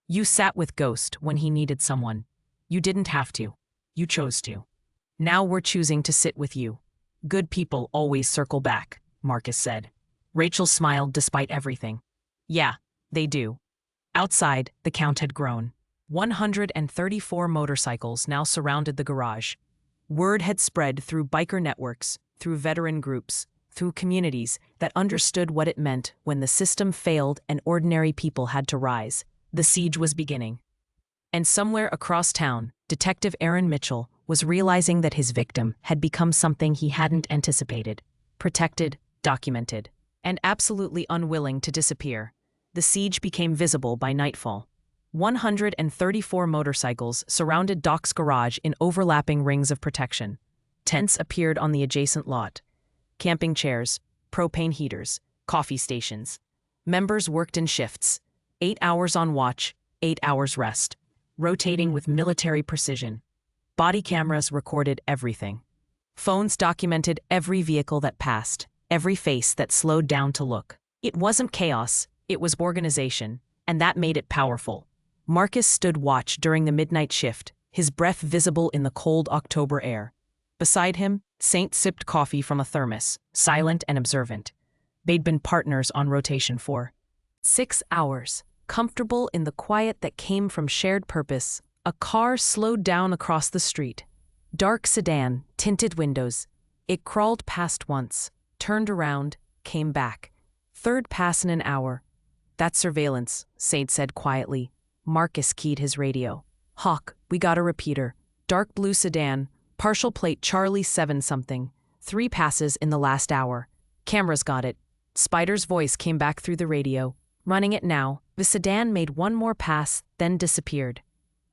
you sat with Ghost when he needed someone. You didn't have to. You chose to. Now we're choosing to sit with you. Good people always circle back, Marcus said. Rachel smiled despite everything. Yeah, they do. Outside, the count had grown. 134 motorcycles now surrounded the garage. Word had spread through biker networks, through veteran groups, through communities that understood what it meant when the system failed and ordinary people had to rise. The siege was beginning. And somewhere across town, Detective Aaron Mitchell was realizing that his victim had become something he hadn't anticipated. Protected, documented, and absolutely unwilling to disappear. The siege became visible by nightfall. 134 motorcycles surrounded Doc's garage in overlapping rings of protection. Tents appeared on the adjacent lot. Camping chairs, propane heaters, coffee stations. Members worked in shifts. 8 hours on watch, 8 hours rest. Rotating with military precision. Body cameras recorded everything. Phones documented every vehicle that passed, every face that slowed down to look. It wasn't chaos, it was organization, and that made it powerful. Marcus stood watch during the midnight shift, his breath visible in the cold October air. Beside him, Saint sipped coffee from a thermos, silent and observant. They'd been partners on rotation for 6 hours, comfortable in the quiet that came from shared purpose. A car slowed down across the street. Dark sedan, tinted windows. It crawled past once, turned around, came back. Third pass in an hour. That's surveillance, Saint said quietly. Marcus keyed his radio. Hawk, we got a repeater. Dark blue sedan, partial plate Charlie 7-something. 3 passes in the last hour. Cameras got it. Spider's voice came back through the radio. Running it now. The sedan made one more pass, then disappeared.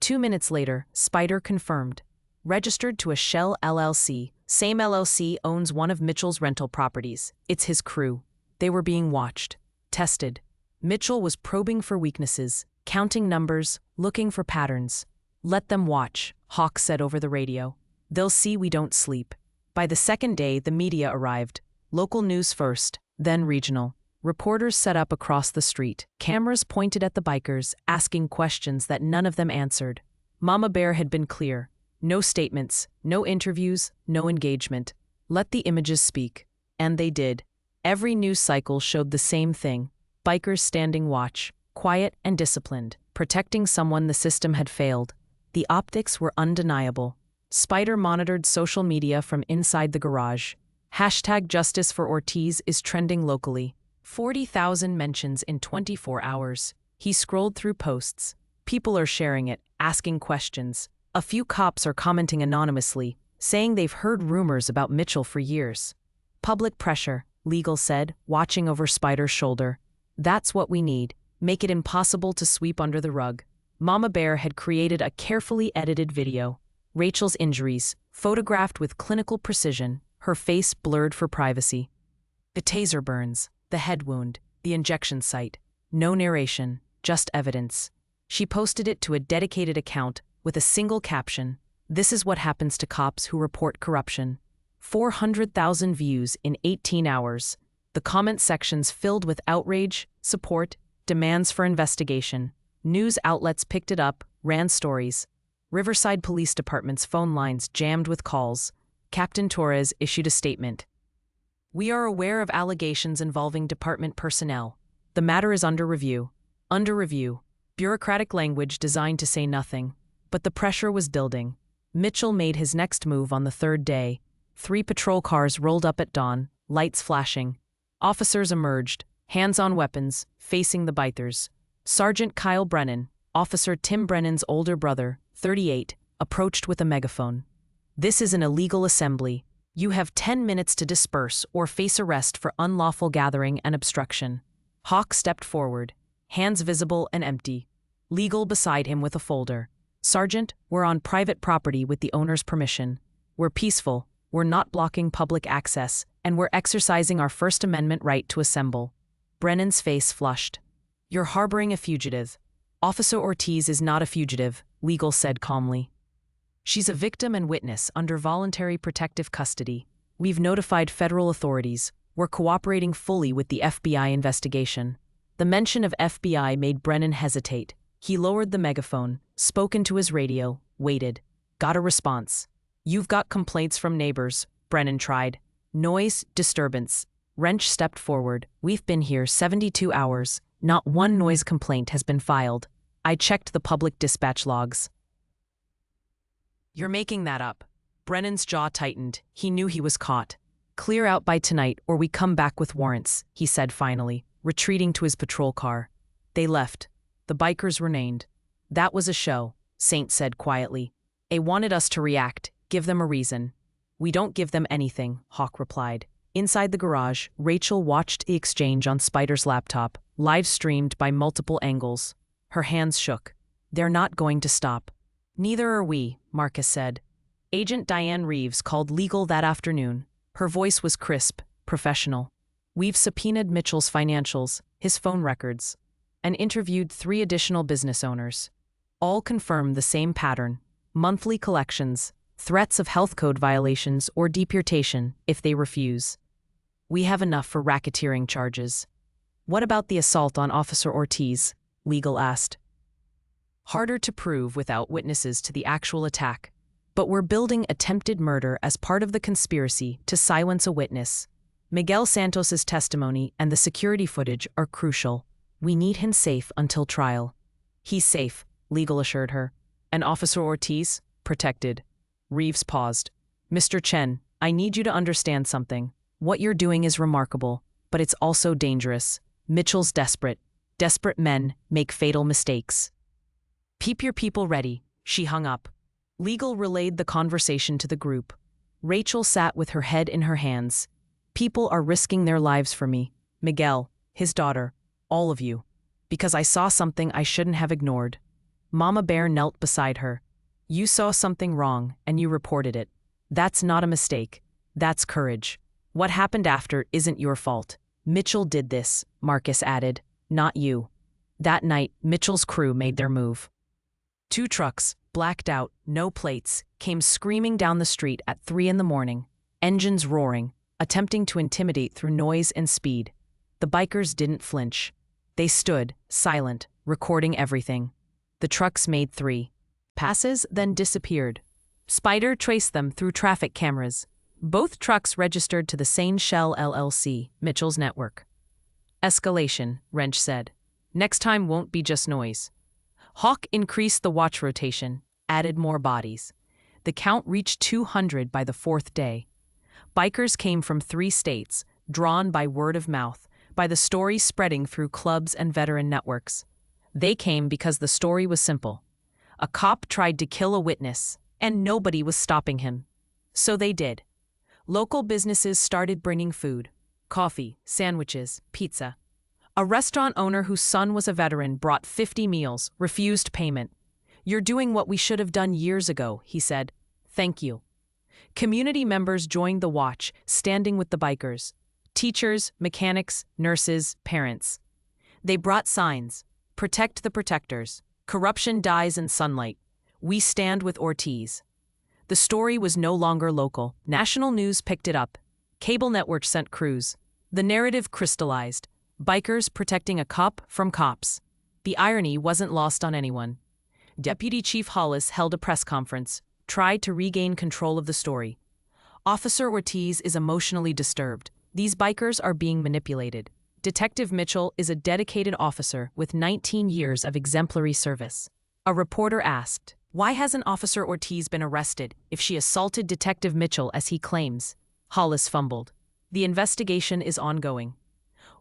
2 minutes later, Spider confirmed. Registered to a Shell LLC. Same LLC owns one of Mitchell's rental properties. It's his crew. They were being watched. Tested. Mitchell was probing for weaknesses, counting numbers, looking for patterns. Let them watch, Hawk said over the radio. They'll see we don't sleep. By the second day, the media arrived. Local news first, then regional. Reporters set up across the street. Cameras pointed at the bikers, asking questions that none of them answered. Mama Bear had been clear. No statements, no interviews, no engagement. Let the images speak. And they did. Every news cycle showed the same thing. Bikers standing watch, quiet and disciplined, protecting someone the system had failed. The optics were undeniable. Spider monitored social media from inside the garage. Hashtag Justice for Ortiz is trending locally. 40,000 mentions in 24 hours. He scrolled through posts. People are sharing it, asking questions. A few cops are commenting anonymously, saying they've heard rumors about Mitchell for years. Public pressure, Legal said, watching over Spider's shoulder. That's what we need. Make it impossible to sweep under the rug. Mama Bear had created a carefully edited video. Rachel's injuries, photographed with clinical precision, her face blurred for privacy. The taser burns, the head wound, the injection site. No narration, just evidence. She posted it to a dedicated account with a single caption. This is what happens to cops who report corruption. 400,000 views in 18 hours. The comment sections filled with outrage, support, demands for investigation. News outlets picked it up, ran stories. Riverside Police Department's phone lines jammed with calls. Captain Torres issued a statement. We are aware of allegations involving department personnel. The matter is under review. Under review. Bureaucratic language designed to say nothing. But the pressure was building. Mitchell made his next move on the third day. 3 patrol cars rolled up at dawn, lights flashing. Officers emerged, hands on weapons, facing the biters. Sergeant Kyle Brennan, Officer Tim Brennan's older brother, 38, approached with a megaphone. This is an illegal assembly. You have 10 minutes to disperse or face arrest for unlawful gathering and obstruction. Hawk stepped forward, hands visible and empty. Legal beside him with a folder. Sergeant, we're on private property with the owner's permission. We're peaceful, we're not blocking public access, and we're exercising our First Amendment right to assemble. Brennan's face flushed. You're harboring a fugitive. Officer Ortiz is not a fugitive, Legal said calmly. She's a victim and witness under voluntary protective custody. We've notified federal authorities. We're cooperating fully with the FBI investigation. The mention of FBI made Brennan hesitate. He lowered the megaphone, spoke into his radio, waited. Got a response. You've got complaints from neighbors, Brennan tried. Noise, disturbance. Wrench stepped forward. We've been here 72 hours. Not one noise complaint has been filed. I checked the public dispatch logs. You're making that up. Brennan's jaw tightened. He knew he was caught. Clear out by tonight or we come back with warrants, he said finally, retreating to his patrol car. They left. The bikers were named. That was a show, Saint said quietly. They wanted us to react, give them a reason. We don't give them anything, Hawk replied. Inside the garage, Rachel watched the exchange on Spider's laptop, live-streamed by multiple angles. Her hands shook. They're not going to stop. Neither are we, Marcus said. Agent Diane Reeves called Legal that afternoon. Her voice was crisp, professional. We've subpoenaed Mitchell's financials, his phone records, and interviewed 3 additional business owners. All confirm the same pattern: monthly collections, threats of health code violations or deportation if they refuse. We have enough for racketeering charges. What about the assault on Officer Ortiz? Legal asked. Harder to prove without witnesses to the actual attack. But we're building attempted murder as part of the conspiracy to silence a witness. Miguel Santos's testimony and the security footage are crucial. We need him safe until trial. He's safe, Legal assured her. And Officer Ortiz? Protected. Reeves paused. Mr. Chen, I need you to understand something. What you're doing is remarkable, but it's also dangerous. Mitchell's desperate. Desperate men make fatal mistakes. Keep your people ready. She hung up. Legal relayed the conversation to the group. Rachel sat with her head in her hands. People are risking their lives for me. Miguel, his daughter, all of you. Because I saw something I shouldn't have ignored. Mama Bear knelt beside her. You saw something wrong, and you reported it. That's not a mistake. That's courage. What happened after isn't your fault. Mitchell did this, Marcus added, not you. That night, Mitchell's crew made their move. 2 trucks, blacked out, no plates, came screaming down the street at 3 a.m, engines roaring, attempting to intimidate through noise and speed. The bikers didn't flinch. They stood, silent, recording everything. The trucks made 3 passes, then disappeared. Spider traced them through traffic cameras. Both trucks registered to the Sane Shell LLC, Mitchell's network. Escalation, Wrench said. Next time won't be just noise. Hawk increased the watch rotation, added more bodies. The count reached 200 by the 4th day. Bikers came from 3 states, drawn by word of mouth, by the story spreading through clubs and veteran networks. They came because the story was simple. A cop tried to kill a witness, and nobody was stopping him. So they did. Local businesses started bringing food, coffee, sandwiches, pizza. A restaurant owner whose son was a veteran brought 50 meals, refused payment. You're doing what we should have done years ago, he said. Thank you. Community members joined the watch, standing with the bikers. Teachers, mechanics, nurses, parents. They brought signs. Protect the protectors. Corruption dies in sunlight. We stand with Ortiz. The story was no longer local. National news picked it up. Cable networks sent crews. The narrative crystallized. Bikers protecting a cop from cops. The irony wasn't lost on anyone. Deputy Chief Hollis held a press conference, tried to regain control of the story. Officer Ortiz is emotionally disturbed. These bikers are being manipulated. Detective Mitchell is a dedicated officer with 19 years of exemplary service. A reporter asked, why hasn't Officer Ortiz been arrested if she assaulted Detective Mitchell as he claims? Hollis fumbled. The investigation is ongoing.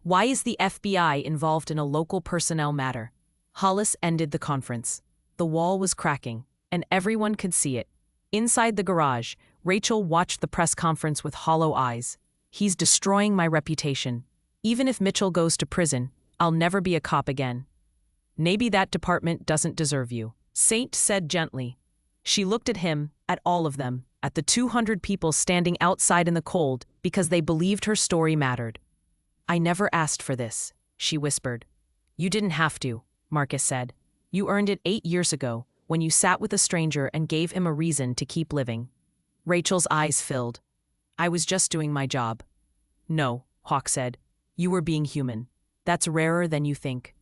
Why is the FBI involved in a local personnel matter? Hollis ended the conference. The wall was cracking, and everyone could see it. Inside the garage, Rachel watched the press conference with hollow eyes. He's destroying my reputation. Even if Mitchell goes to prison, I'll never be a cop again. Maybe that department doesn't deserve you, Saint said gently. She looked at him, at all of them, at the 200 people standing outside in the cold because they believed her story mattered. I never asked for this, she whispered. You didn't have to, Marcus said. You earned it 8 years ago, when you sat with a stranger and gave him a reason to keep living. Rachel's eyes filled. I was just doing my job. No, Hawk said. You were being human. That's rarer than you think.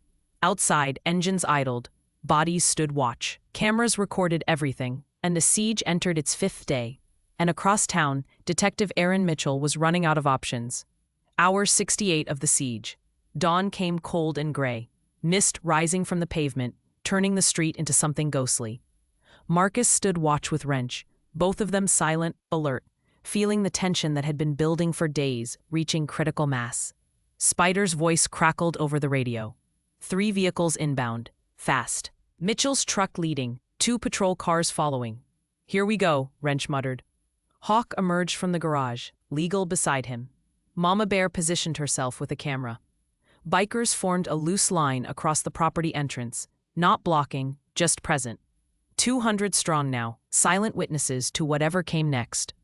Outside, engines idled. Bodies stood watch. Cameras recorded everything, and the siege entered its 5th day. And across town, Detective Aaron Mitchell was running out of options. Hour 68 of the siege. Dawn came cold and gray, mist rising from the pavement, turning the street into something ghostly. Marcus stood watch with Wrench, both of them silent, alert, feeling the tension that had been building for days, reaching critical mass. Spider's voice crackled over the radio. 3 vehicles inbound. Fast. Mitchell's truck leading, 2 patrol cars following. Here we go, Wrench muttered. Hawk emerged from the garage, Legal beside him. Mama Bear positioned herself with a camera. Bikers formed a loose line across the property entrance, not blocking, just present. 200 strong now, silent witnesses to whatever came next.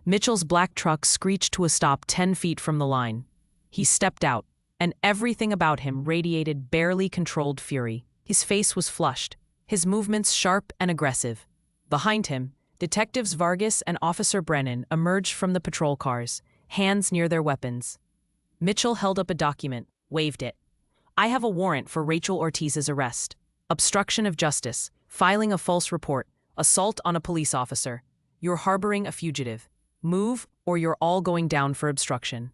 Mitchell's black truck screeched to a stop 10 feet from the line. He stepped out, and everything about him radiated barely controlled fury. His face was flushed, his movements sharp and aggressive. Behind him, Detectives Vargas and Officer Brennan emerged from the patrol cars, hands near their weapons. Mitchell held up a document, waved it. I have a warrant for Rachel Ortiz's arrest. Obstruction of justice, filing a false report, assault on a police officer. You're harboring a fugitive. Move, or you're all going down for obstruction.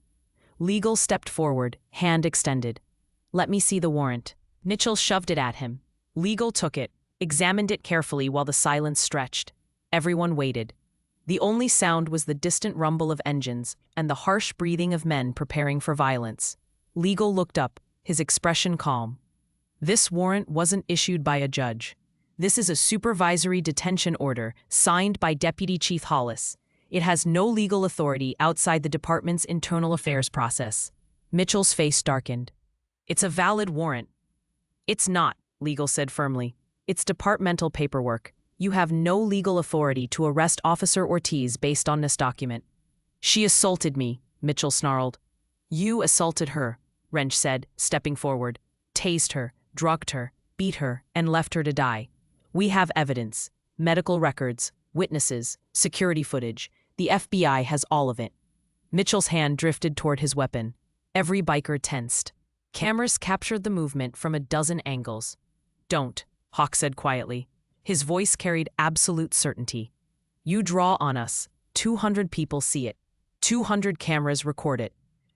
Legal stepped forward, hand extended. Let me see the warrant. Mitchell shoved it at him. Legal took it, examined it carefully while the silence stretched. Everyone waited. The only sound was the distant rumble of engines and the harsh breathing of men preparing for violence. Legal looked up, his expression calm. This warrant wasn't issued by a judge. This is a supervisory detention order signed by Deputy Chief Hollis. It has no legal authority outside the department's internal affairs process. Mitchell's face darkened. It's a valid warrant. It's not, Legal said firmly. It's departmental paperwork. You have no legal authority to arrest Officer Ortiz based on this document. She assaulted me, Mitchell snarled. You assaulted her, Wrench said, stepping forward. Tased her, drugged her, beat her, and left her to die. We have evidence, medical records, witnesses, security footage. The FBI has all of it. Mitchell's hand drifted toward his weapon. Every biker tensed. Cameras captured the movement from a dozen angles. Don't, Hawk said quietly. His voice carried absolute certainty. You draw on us. 200 people see it. 200 cameras record it.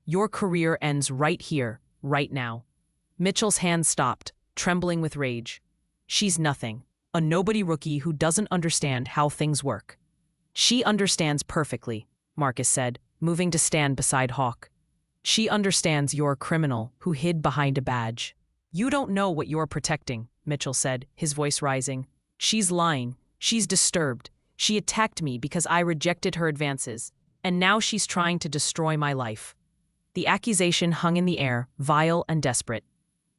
Your career ends right here, right now. Mitchell's hand stopped, trembling with rage. She's nothing. A nobody rookie who doesn't understand how things work. She understands perfectly, Marcus said, moving to stand beside Hawk. She understands you're a criminal who hid behind a badge. You don't know what you're protecting, Mitchell said, his voice rising. She's lying. She's disturbed. She attacked me because I rejected her advances, and now she's trying to destroy my life. The accusation hung in the air, vile and desperate.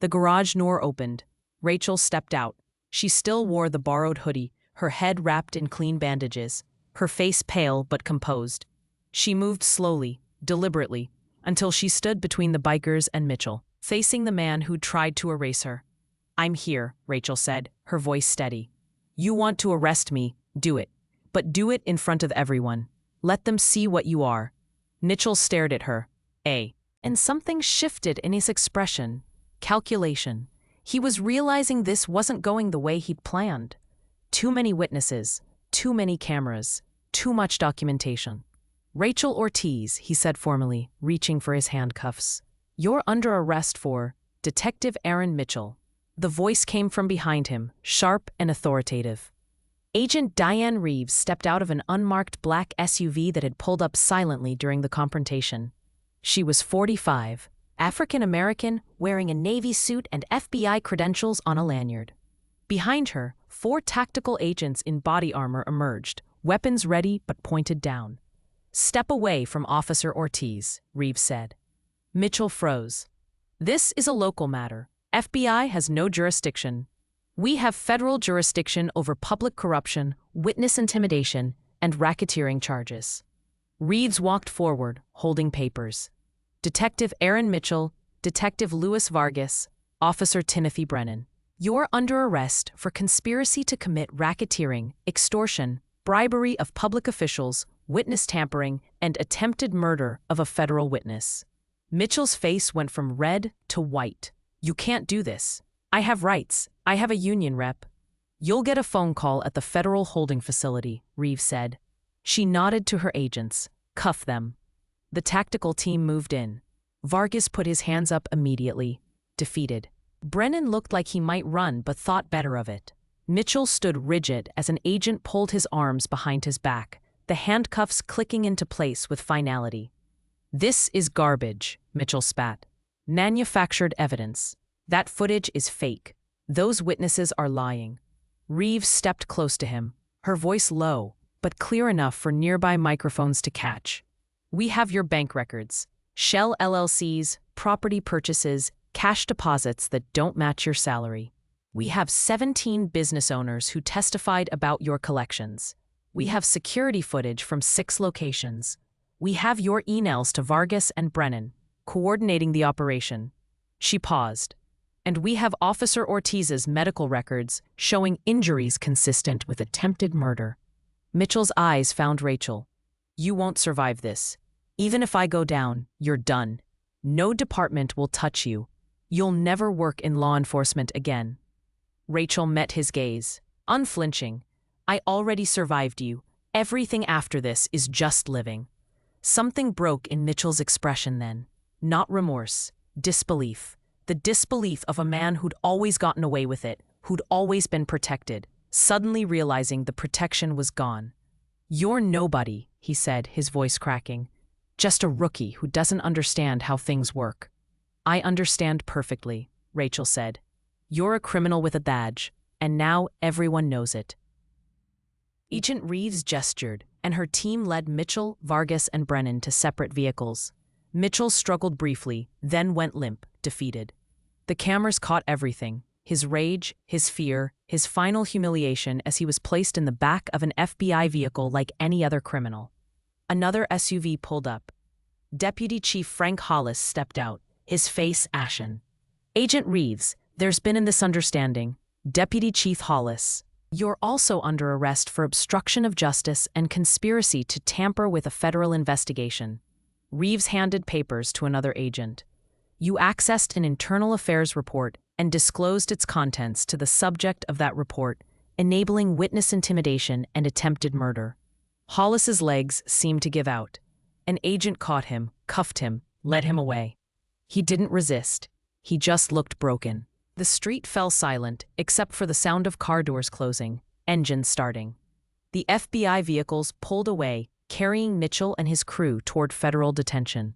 The garage door opened. Rachel stepped out. She still wore the borrowed hoodie, her head wrapped in clean bandages, her face pale but composed. She moved slowly, deliberately, until she stood between the bikers and Mitchell, facing the man who'd tried to erase her. I'm here, Rachel said, her voice steady. You want to arrest me, do it. But do it in front of everyone. Let them see what you are. Mitchell stared at her. And something shifted in his expression. Calculation. He was realizing this wasn't going the way he'd planned. Too many witnesses, too many cameras, too much documentation. Rachel Ortiz, he said formally, reaching for his handcuffs. You're under arrest for Detective Aaron Mitchell. The voice came from behind him, sharp and authoritative. Agent Diane Reeves stepped out of an unmarked black SUV that had pulled up silently during the confrontation. She was 45, African-American, wearing a Navy suit and FBI credentials on a lanyard. Behind her, 4 tactical agents in body armor emerged, weapons ready but pointed down. "Step away from Officer Ortiz," Reeves said. Mitchell froze. "This is a local matter. FBI has no jurisdiction. We have federal jurisdiction over public corruption, witness intimidation, and racketeering charges." Reeves walked forward, holding papers. "Detective Aaron Mitchell, Detective Luis Vargas, Officer Timothy Brennan. You're under arrest for conspiracy to commit racketeering, extortion, bribery of public officials, witness tampering, and attempted murder of a federal witness." Mitchell's face went from red to white. "You can't do this. I have rights. I have a union rep." "You'll get a phone call at the federal holding facility," Reeves said. She nodded to her agents. "Cuff them." The tactical team moved in. Vargas put his hands up immediately, defeated. Brennan looked like he might run but thought better of it. Mitchell stood rigid as an agent pulled his arms behind his back, the handcuffs clicking into place with finality. "This is garbage," Mitchell spat. "Manufactured evidence. That footage is fake. Those witnesses are lying." Reeves stepped close to him, her voice low, but clear enough for nearby microphones to catch. "We have your bank records, Shell LLCs, property purchases, cash deposits that don't match your salary. We have 17 business owners who testified about your collections. We have security footage from 6 locations. We have your emails to Vargas and Brennan, coordinating the operation." She paused. "And we have Officer Ortiz's medical records showing injuries consistent with attempted murder." Mitchell's eyes found Rachel. "You won't survive this. Even if I go down, you're done. No department will touch you. You'll never work in law enforcement again." Rachel met his gaze, unflinching. "I already survived you. Everything after this is just living." Something broke in Mitchell's expression then. Not remorse, disbelief. The disbelief of a man who'd always gotten away with it, who'd always been protected, suddenly realizing the protection was gone. "You're nobody," he said, his voice cracking. "Just a rookie who doesn't understand how things work." "I understand perfectly," Rachel said. "You're a criminal with a badge, and now everyone knows it." Agent Reeves gestured, and her team led Mitchell, Vargas, and Brennan to separate vehicles. Mitchell struggled briefly, then went limp, defeated. The cameras caught everything: his rage, his fear, his final humiliation as he was placed in the back of an FBI vehicle like any other criminal. Another SUV pulled up. Deputy Chief Frank Hollis stepped out, his face ashen. "Agent Reeves, there's been a misunderstanding." Deputy Chief Hollis, "You're also under arrest for obstruction of justice and conspiracy to tamper with a federal investigation." Reeves handed papers to another agent. "You accessed an internal affairs report and disclosed its contents to the subject of that report, enabling witness intimidation and attempted murder." Hollis's legs seemed to give out. An agent caught him, cuffed him, led him away. He didn't resist. He just looked broken. The street fell silent, except for the sound of car doors closing, engines starting. The FBI vehicles pulled away, carrying Mitchell and his crew toward federal detention.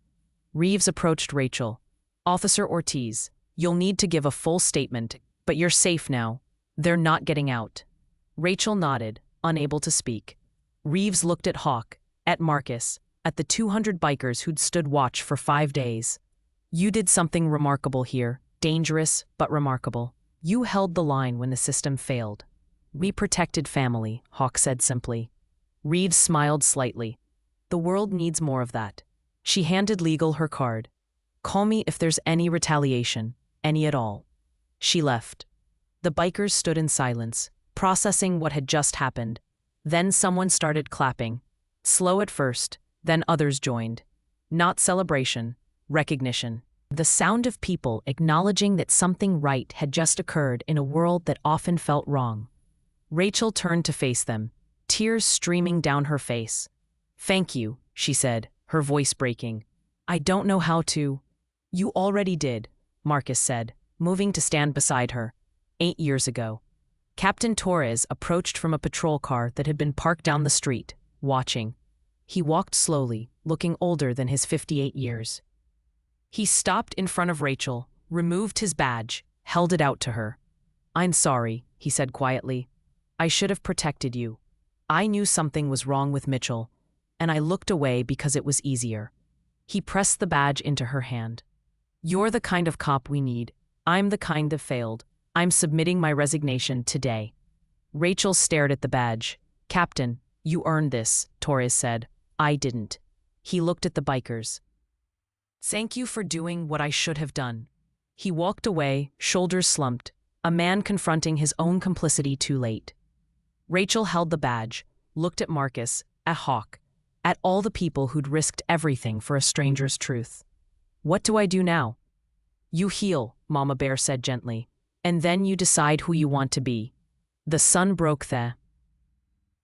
Reeves approached Rachel. "Officer Ortiz, you'll need to give a full statement, but you're safe now. They're not getting out." Rachel nodded, unable to speak. Reeves looked at Hawk, at Marcus, at the 200 bikers who'd stood watch for 5 days. "You did something remarkable here, dangerous but remarkable. You held the line when the system failed." "We protected family," Hawk said simply. Reeves smiled slightly. "The world needs more of that." She handed Legal her card. "Call me if there's any retaliation, any at all." She left. The bikers stood in silence, processing what had just happened. Then someone started clapping. Slow at first, then others joined. Not celebration, recognition. The sound of people acknowledging that something right had just occurred in a world that often felt wrong. Rachel turned to face them, tears streaming down her face. "Thank you," she said, her voice breaking. "I don't know how to." "You already did," Marcus said, moving to stand beside her. 8 years ago. Captain Torres approached from a patrol car that had been parked down the street, watching. He walked slowly, looking older than his 58 years. He stopped in front of Rachel, removed his badge, held it out to her. "I'm sorry," he said quietly. "I should have protected you." I knew something was wrong with Mitchell, and I looked away because it was easier. He pressed the badge into her hand. You're the kind of cop we need. I'm the kind that failed. I'm submitting my resignation today. Rachel stared at the badge. Captain, you earned this, Torres said. I didn't. He looked at the bikers. Thank you for doing what I should have done. He walked away, shoulders slumped, a man confronting his own complicity too late. Rachel held the badge, looked at Marcus, at Hawk, at all the people who'd risked everything for a stranger's truth. What do I do now? You heal, Mama Bear said gently, and then you decide who you want to be. The sun broke there.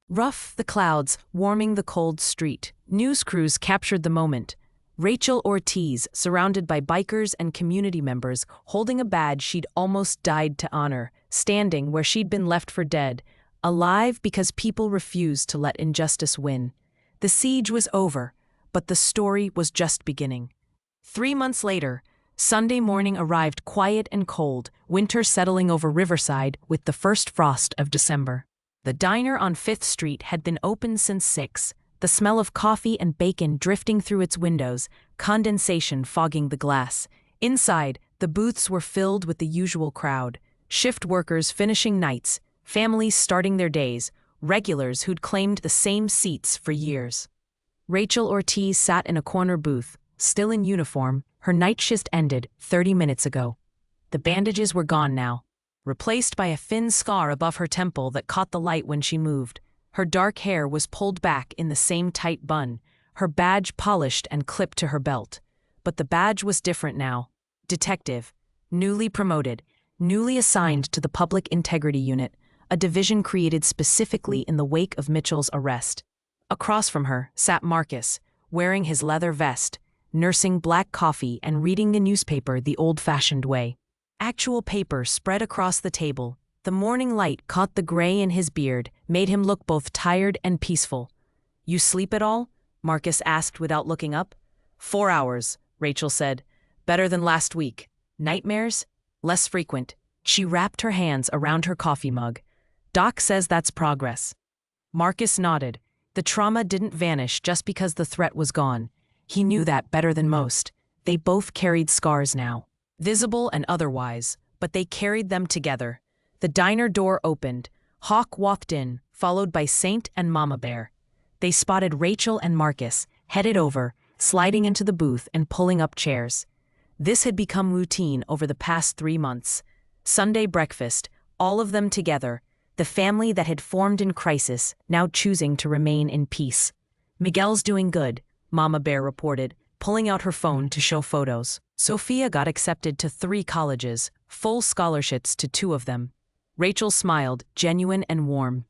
Rough the clouds, warming the cold street. News crews captured the moment. Rachel Ortiz, surrounded by bikers and community members, holding a badge she'd almost died to honor, standing where she'd been left for dead, alive because people refused to let injustice win. The siege was over, but the story was just beginning. 3 months later, Sunday morning arrived quiet and cold, winter settling over Riverside with the first frost of December. The diner on 5th Street had been open since 6, the smell of coffee and bacon drifting through its windows, condensation fogging the glass. Inside, the booths were filled with the usual crowd, shift workers finishing nights, families starting their days, regulars who'd claimed the same seats for years. Rachel Ortiz sat in a corner booth, still in uniform. Her night shift ended 30 minutes ago. The bandages were gone now, replaced by a thin scar above her temple that caught the light when she moved. Her dark hair was pulled back in the same tight bun, her badge polished and clipped to her belt. But the badge was different now. Detective, newly promoted, newly assigned to the Public Integrity Unit, a division created specifically in the wake of Mitchell's arrest. Across from her sat Marcus, wearing his leather vest, nursing black coffee and reading the newspaper the old-fashioned way. Actual paper spread across the table. The morning light caught the gray in his beard, made him look both tired and peaceful. You sleep at all? Marcus asked without looking up. 4 hours, Rachel said. Better than last week. Nightmares? Less frequent. She wrapped her hands around her coffee mug. Doc says that's progress. Marcus nodded. The trauma didn't vanish just because the threat was gone. He knew that better than most. They both carried scars now, visible and otherwise, but they carried them together. The diner door opened. Hawk walked in, followed by Saint and Mama Bear. They spotted Rachel and Marcus, headed over, sliding into the booth and pulling up chairs. This had become routine over the past 3 months. Sunday breakfast, all of them together, the family that had formed in crisis, now choosing to remain in peace. Miguel's doing good, Mama Bear reported, pulling out her phone to show photos. Sophia got accepted to 3 colleges, full scholarships to 2 of them. Rachel smiled, genuine and warm.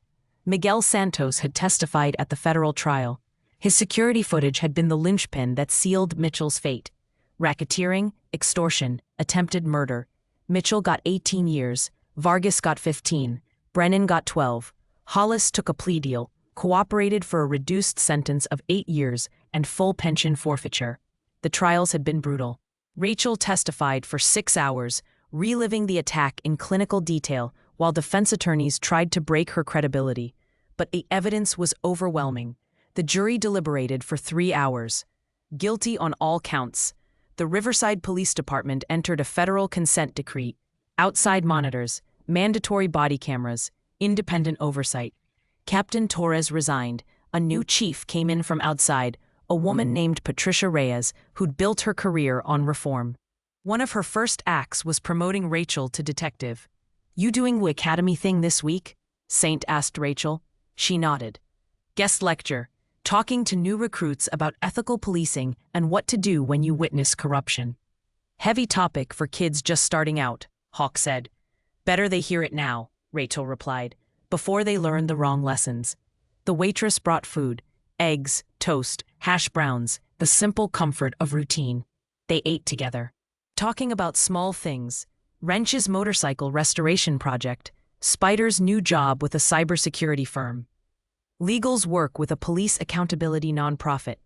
Miguel Santos had testified at the federal trial. His security footage had been the linchpin that sealed Mitchell's fate. Racketeering, extortion, attempted murder. Mitchell got 18 years, Vargas got 15, Brennan got 12. Hollis took a plea deal, cooperated for a reduced sentence of 8 years and full pension forfeiture. The trials had been brutal. Rachel testified for 6 hours, reliving the attack in clinical detail while defense attorneys tried to break her credibility. But the evidence was overwhelming. The jury deliberated for 3 hours. Guilty on all counts. The Riverside Police Department entered a federal consent decree, outside monitors, mandatory body cameras, independent oversight. Captain Torres resigned. A new chief came in from outside, a woman named Patricia Reyes, who'd built her career on reform. One of her first acts was promoting Rachel to detective. You doing the academy thing this week? Saint asked Rachel. She nodded. Guest lecture, talking to new recruits about ethical policing and what to do when you witness corruption. Heavy topic for kids just starting out, Hawk said. Better they hear it now, Rachel replied, before they learn the wrong lessons. The waitress brought food, eggs, toast, hash browns, the simple comfort of routine. They ate together, talking about small things. Wrench's motorcycle restoration project, Spider's new job with a cybersecurity firm, Legal's work with a police accountability nonprofit.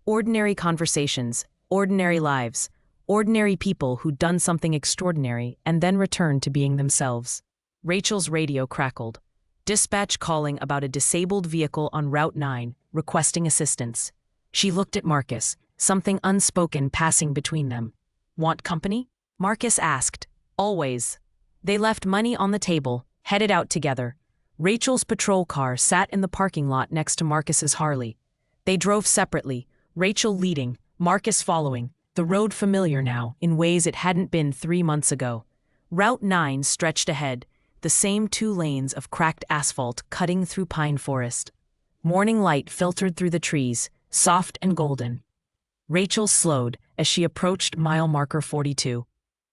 Ordinary conversations, ordinary lives, ordinary people who'd done something extraordinary and then returned to being themselves. Rachel's radio crackled. Dispatch calling about a disabled vehicle on Route 9, requesting assistance. She looked at Marcus, something unspoken passing between them. Want company? Marcus asked. Always. They left money on the table, headed out together. Rachel's patrol car sat in the parking lot next to Marcus's Harley. They drove separately, Rachel leading, Marcus following, the road familiar now in ways it hadn't been 3 months ago. Route 9 stretched ahead, the same 2 lanes of cracked asphalt cutting through pine forest. Morning light filtered through the trees, soft and golden. Rachel slowed as she approached mile marker 42.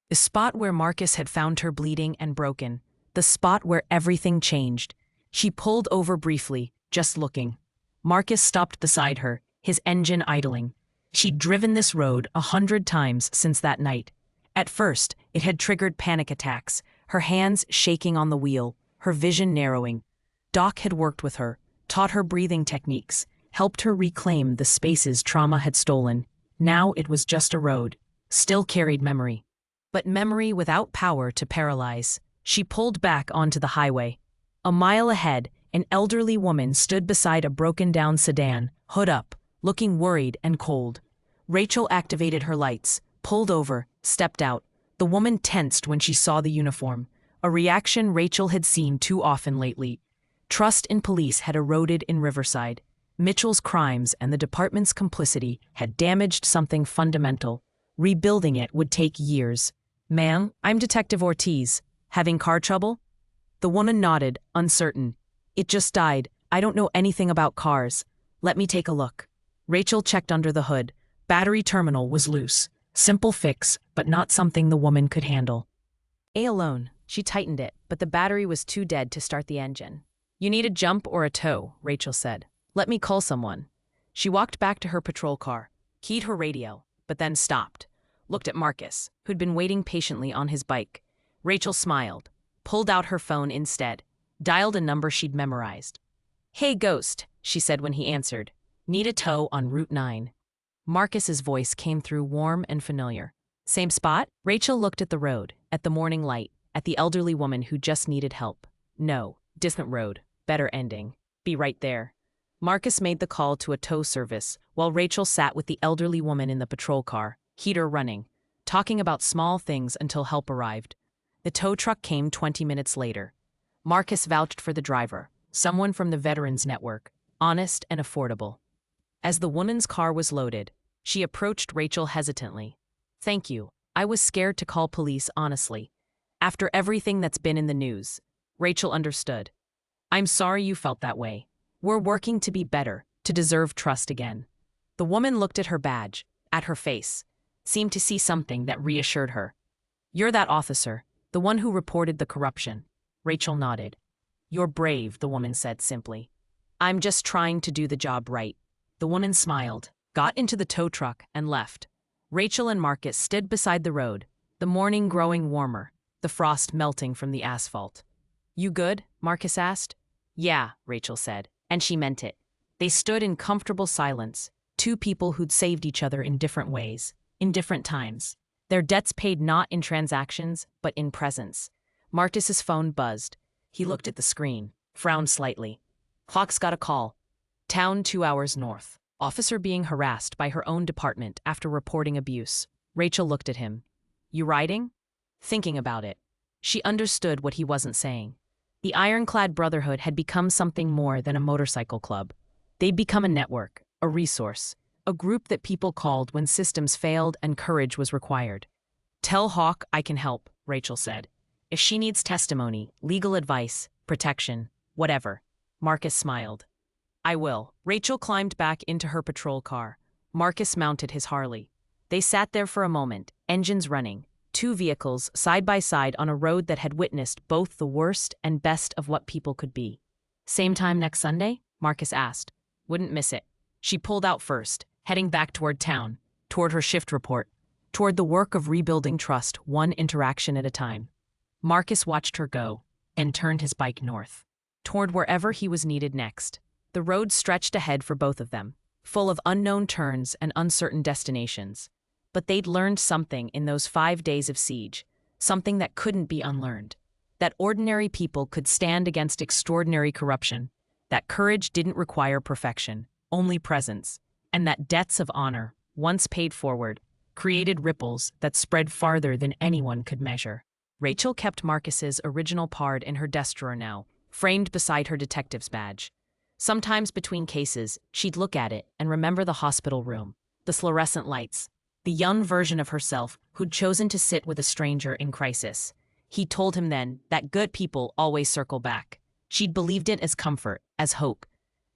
The spot where Marcus had found her bleeding and broken. The spot where everything changed. She pulled over briefly, just looking. Marcus stopped beside her, his engine idling. She'd driven this road 100 times since that night. At first, it had triggered panic attacks, her hands shaking on the wheel, her vision narrowing. Doc had worked with her, taught her breathing techniques, helped her reclaim the spaces trauma had stolen. Now it was just a road, still carried memory. But memory without power to paralyze. She pulled back onto the highway. A mile ahead, an elderly woman stood beside a broken-down sedan, hood up, looking worried and cold. Rachel activated her lights, pulled over, stepped out. The woman tensed when she saw the uniform, a reaction Rachel had seen too often lately. Trust in police had eroded in Riverside. Mitchell's crimes and the department's complicity had damaged something fundamental. Rebuilding it would take years. "Ma'am, I'm Detective Ortiz. Having car trouble?" The woman nodded, uncertain. "It just died. I don't know anything about cars. Let me take a look." Rachel checked under the hood. Battery terminal was loose. Simple fix, but not something the woman could handle. Alone. She tightened it, but the battery was too dead to start the engine. "You need a jump or a tow," Rachel said. "Let me call someone." She walked back to her patrol car, keyed her radio, but then stopped. Looked at Marcus, who'd been waiting patiently on his bike. Rachel smiled, pulled out her phone instead, dialed a number she'd memorized. "Hey, Ghost," she said when he answered. "Need a tow on Route 9. Marcus's voice came through warm and familiar. "Same spot?" Rachel looked at the road, at the morning light, at the elderly woman who just needed help. "No, distant road, better ending. Be right there." Marcus made the call to a tow service, while Rachel sat with the elderly woman in the patrol car, heater running, talking about small things until help arrived. The tow truck came 20 minutes later. Marcus vouched for the driver, someone from the Veterans Network, honest and affordable. As the woman's car was loaded, she approached Rachel hesitantly. "Thank you. I was scared to call police, honestly. After everything that's been in the news." Rachel understood. "I'm sorry you felt that way. We're working to be better, to deserve trust again." The woman looked at her badge, at her face, seemed to see something that reassured her. "You're that officer, the one who reported the corruption." Rachel nodded. "You're brave," the woman said simply. "I'm just trying to do the job right." The woman smiled, got into the tow truck, and left. Rachel and Marcus stood beside the road, the morning growing warmer, the frost melting from the asphalt. "You good?" Marcus asked. "Yeah," Rachel said, and she meant it. They stood in comfortable silence, 2 people who'd saved each other in different ways, in different times. Their debts paid not in transactions, but in presence. Marcus's phone buzzed. He looked at the screen, frowned slightly. Clock's got a call. Town 2 hours north. Officer being harassed by her own department after reporting abuse. Rachel looked at him. "You riding?" Thinking about it. She understood what he wasn't saying. The ironclad Brotherhood had become something more than a motorcycle club. They'd become a network, a resource, a group that people called when systems failed and courage was required. "Tell Hawk I can help," Rachel said. "If she needs testimony, legal advice, protection, whatever." Marcus smiled. "I will." Rachel climbed back into her patrol car. Marcus mounted his Harley. They sat there for a moment, engines running, 2 vehicles side by side on a road that had witnessed both the worst and best of what people could be. "Same time next Sunday?" Marcus asked. "Wouldn't miss it." She pulled out first, heading back toward town, toward her shift report, toward the work of rebuilding trust one interaction at a time. Marcus watched her go, and turned his bike north, toward wherever he was needed next. The road stretched ahead for both of them, full of unknown turns and uncertain destinations. But they'd learned something in those 5 days of siege, something that couldn't be unlearned. that ordinary people could stand against extraordinary corruption, that courage didn't require perfection, only presence, and that debts of honor, once paid forward, created ripples that spread farther than anyone could measure. Rachel kept Marcus's original card in her desk drawer now, framed beside her detective's badge. Sometimes between cases, she'd look at it and remember the hospital room, the fluorescent lights, the young version of herself who'd chosen to sit with a stranger in crisis. He told him then that good people always circle back. She'd believed it as comfort, as hope.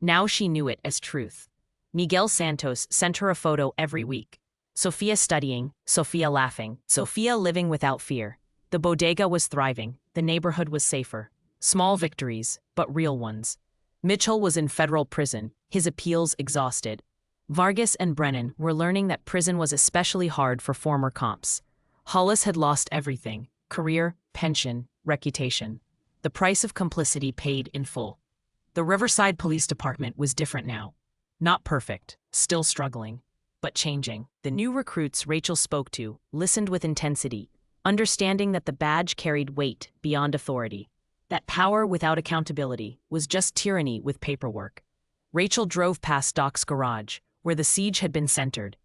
Now she knew it as truth. Miguel Santos sent her a photo every week. Sophia studying, Sophia laughing, Sophia living without fear. The bodega was thriving, the neighborhood was safer. Small victories, but real ones. Mitchell was in federal prison, his appeals exhausted. Vargas and Brennan were learning that prison was especially hard for former comps. Hollis had lost everything: career, pension, reputation. The price of complicity paid in full. The Riverside Police Department was different now. Not perfect, still struggling, but changing. The new recruits Rachel spoke to listened with intensity, understanding that the badge carried weight beyond authority, that power without accountability was just tyranny with paperwork. Rachel drove past Doc's garage, where the siege had been centered.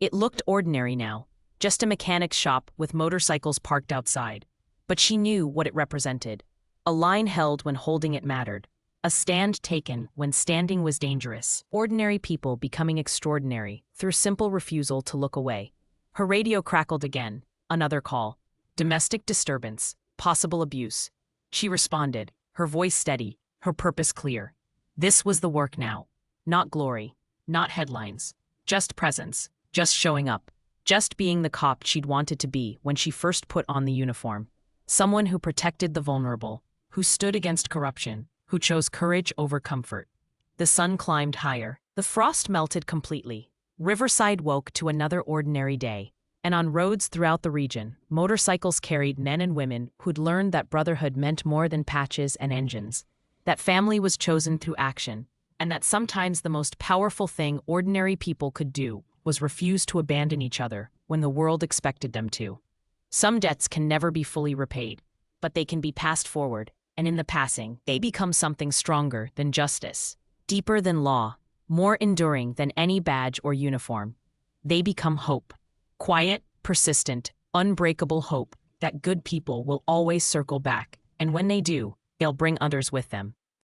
It looked ordinary now, just a mechanic's shop with motorcycles parked outside. But she knew what it represented. A line held when holding it mattered. A stand taken when standing was dangerous. Ordinary people becoming extraordinary through simple refusal to look away. Her radio crackled again. Another call. Domestic disturbance. Possible abuse. She responded, her voice steady, her purpose clear. This was the work now. Not glory. Not headlines. Just presence. Just showing up. Just being the cop she'd wanted to be when she first put on the uniform. Someone who protected the vulnerable, who stood against corruption, who chose courage over comfort. The sun climbed higher. The frost melted completely. Riverside woke to another ordinary day. And on roads throughout the region, motorcycles carried men and women who'd learned that brotherhood meant more than patches and engines, that family was chosen through action, and that sometimes the most powerful thing ordinary people could do was refuse to abandon each other when the world expected them to. Some debts can never be fully repaid, but they can be passed forward, and in the passing, they become something stronger than justice, deeper than law, more enduring than any badge or uniform. They become hope. Quiet, persistent, unbreakable hope that good people will always circle back, and when they do, they'll bring others with them.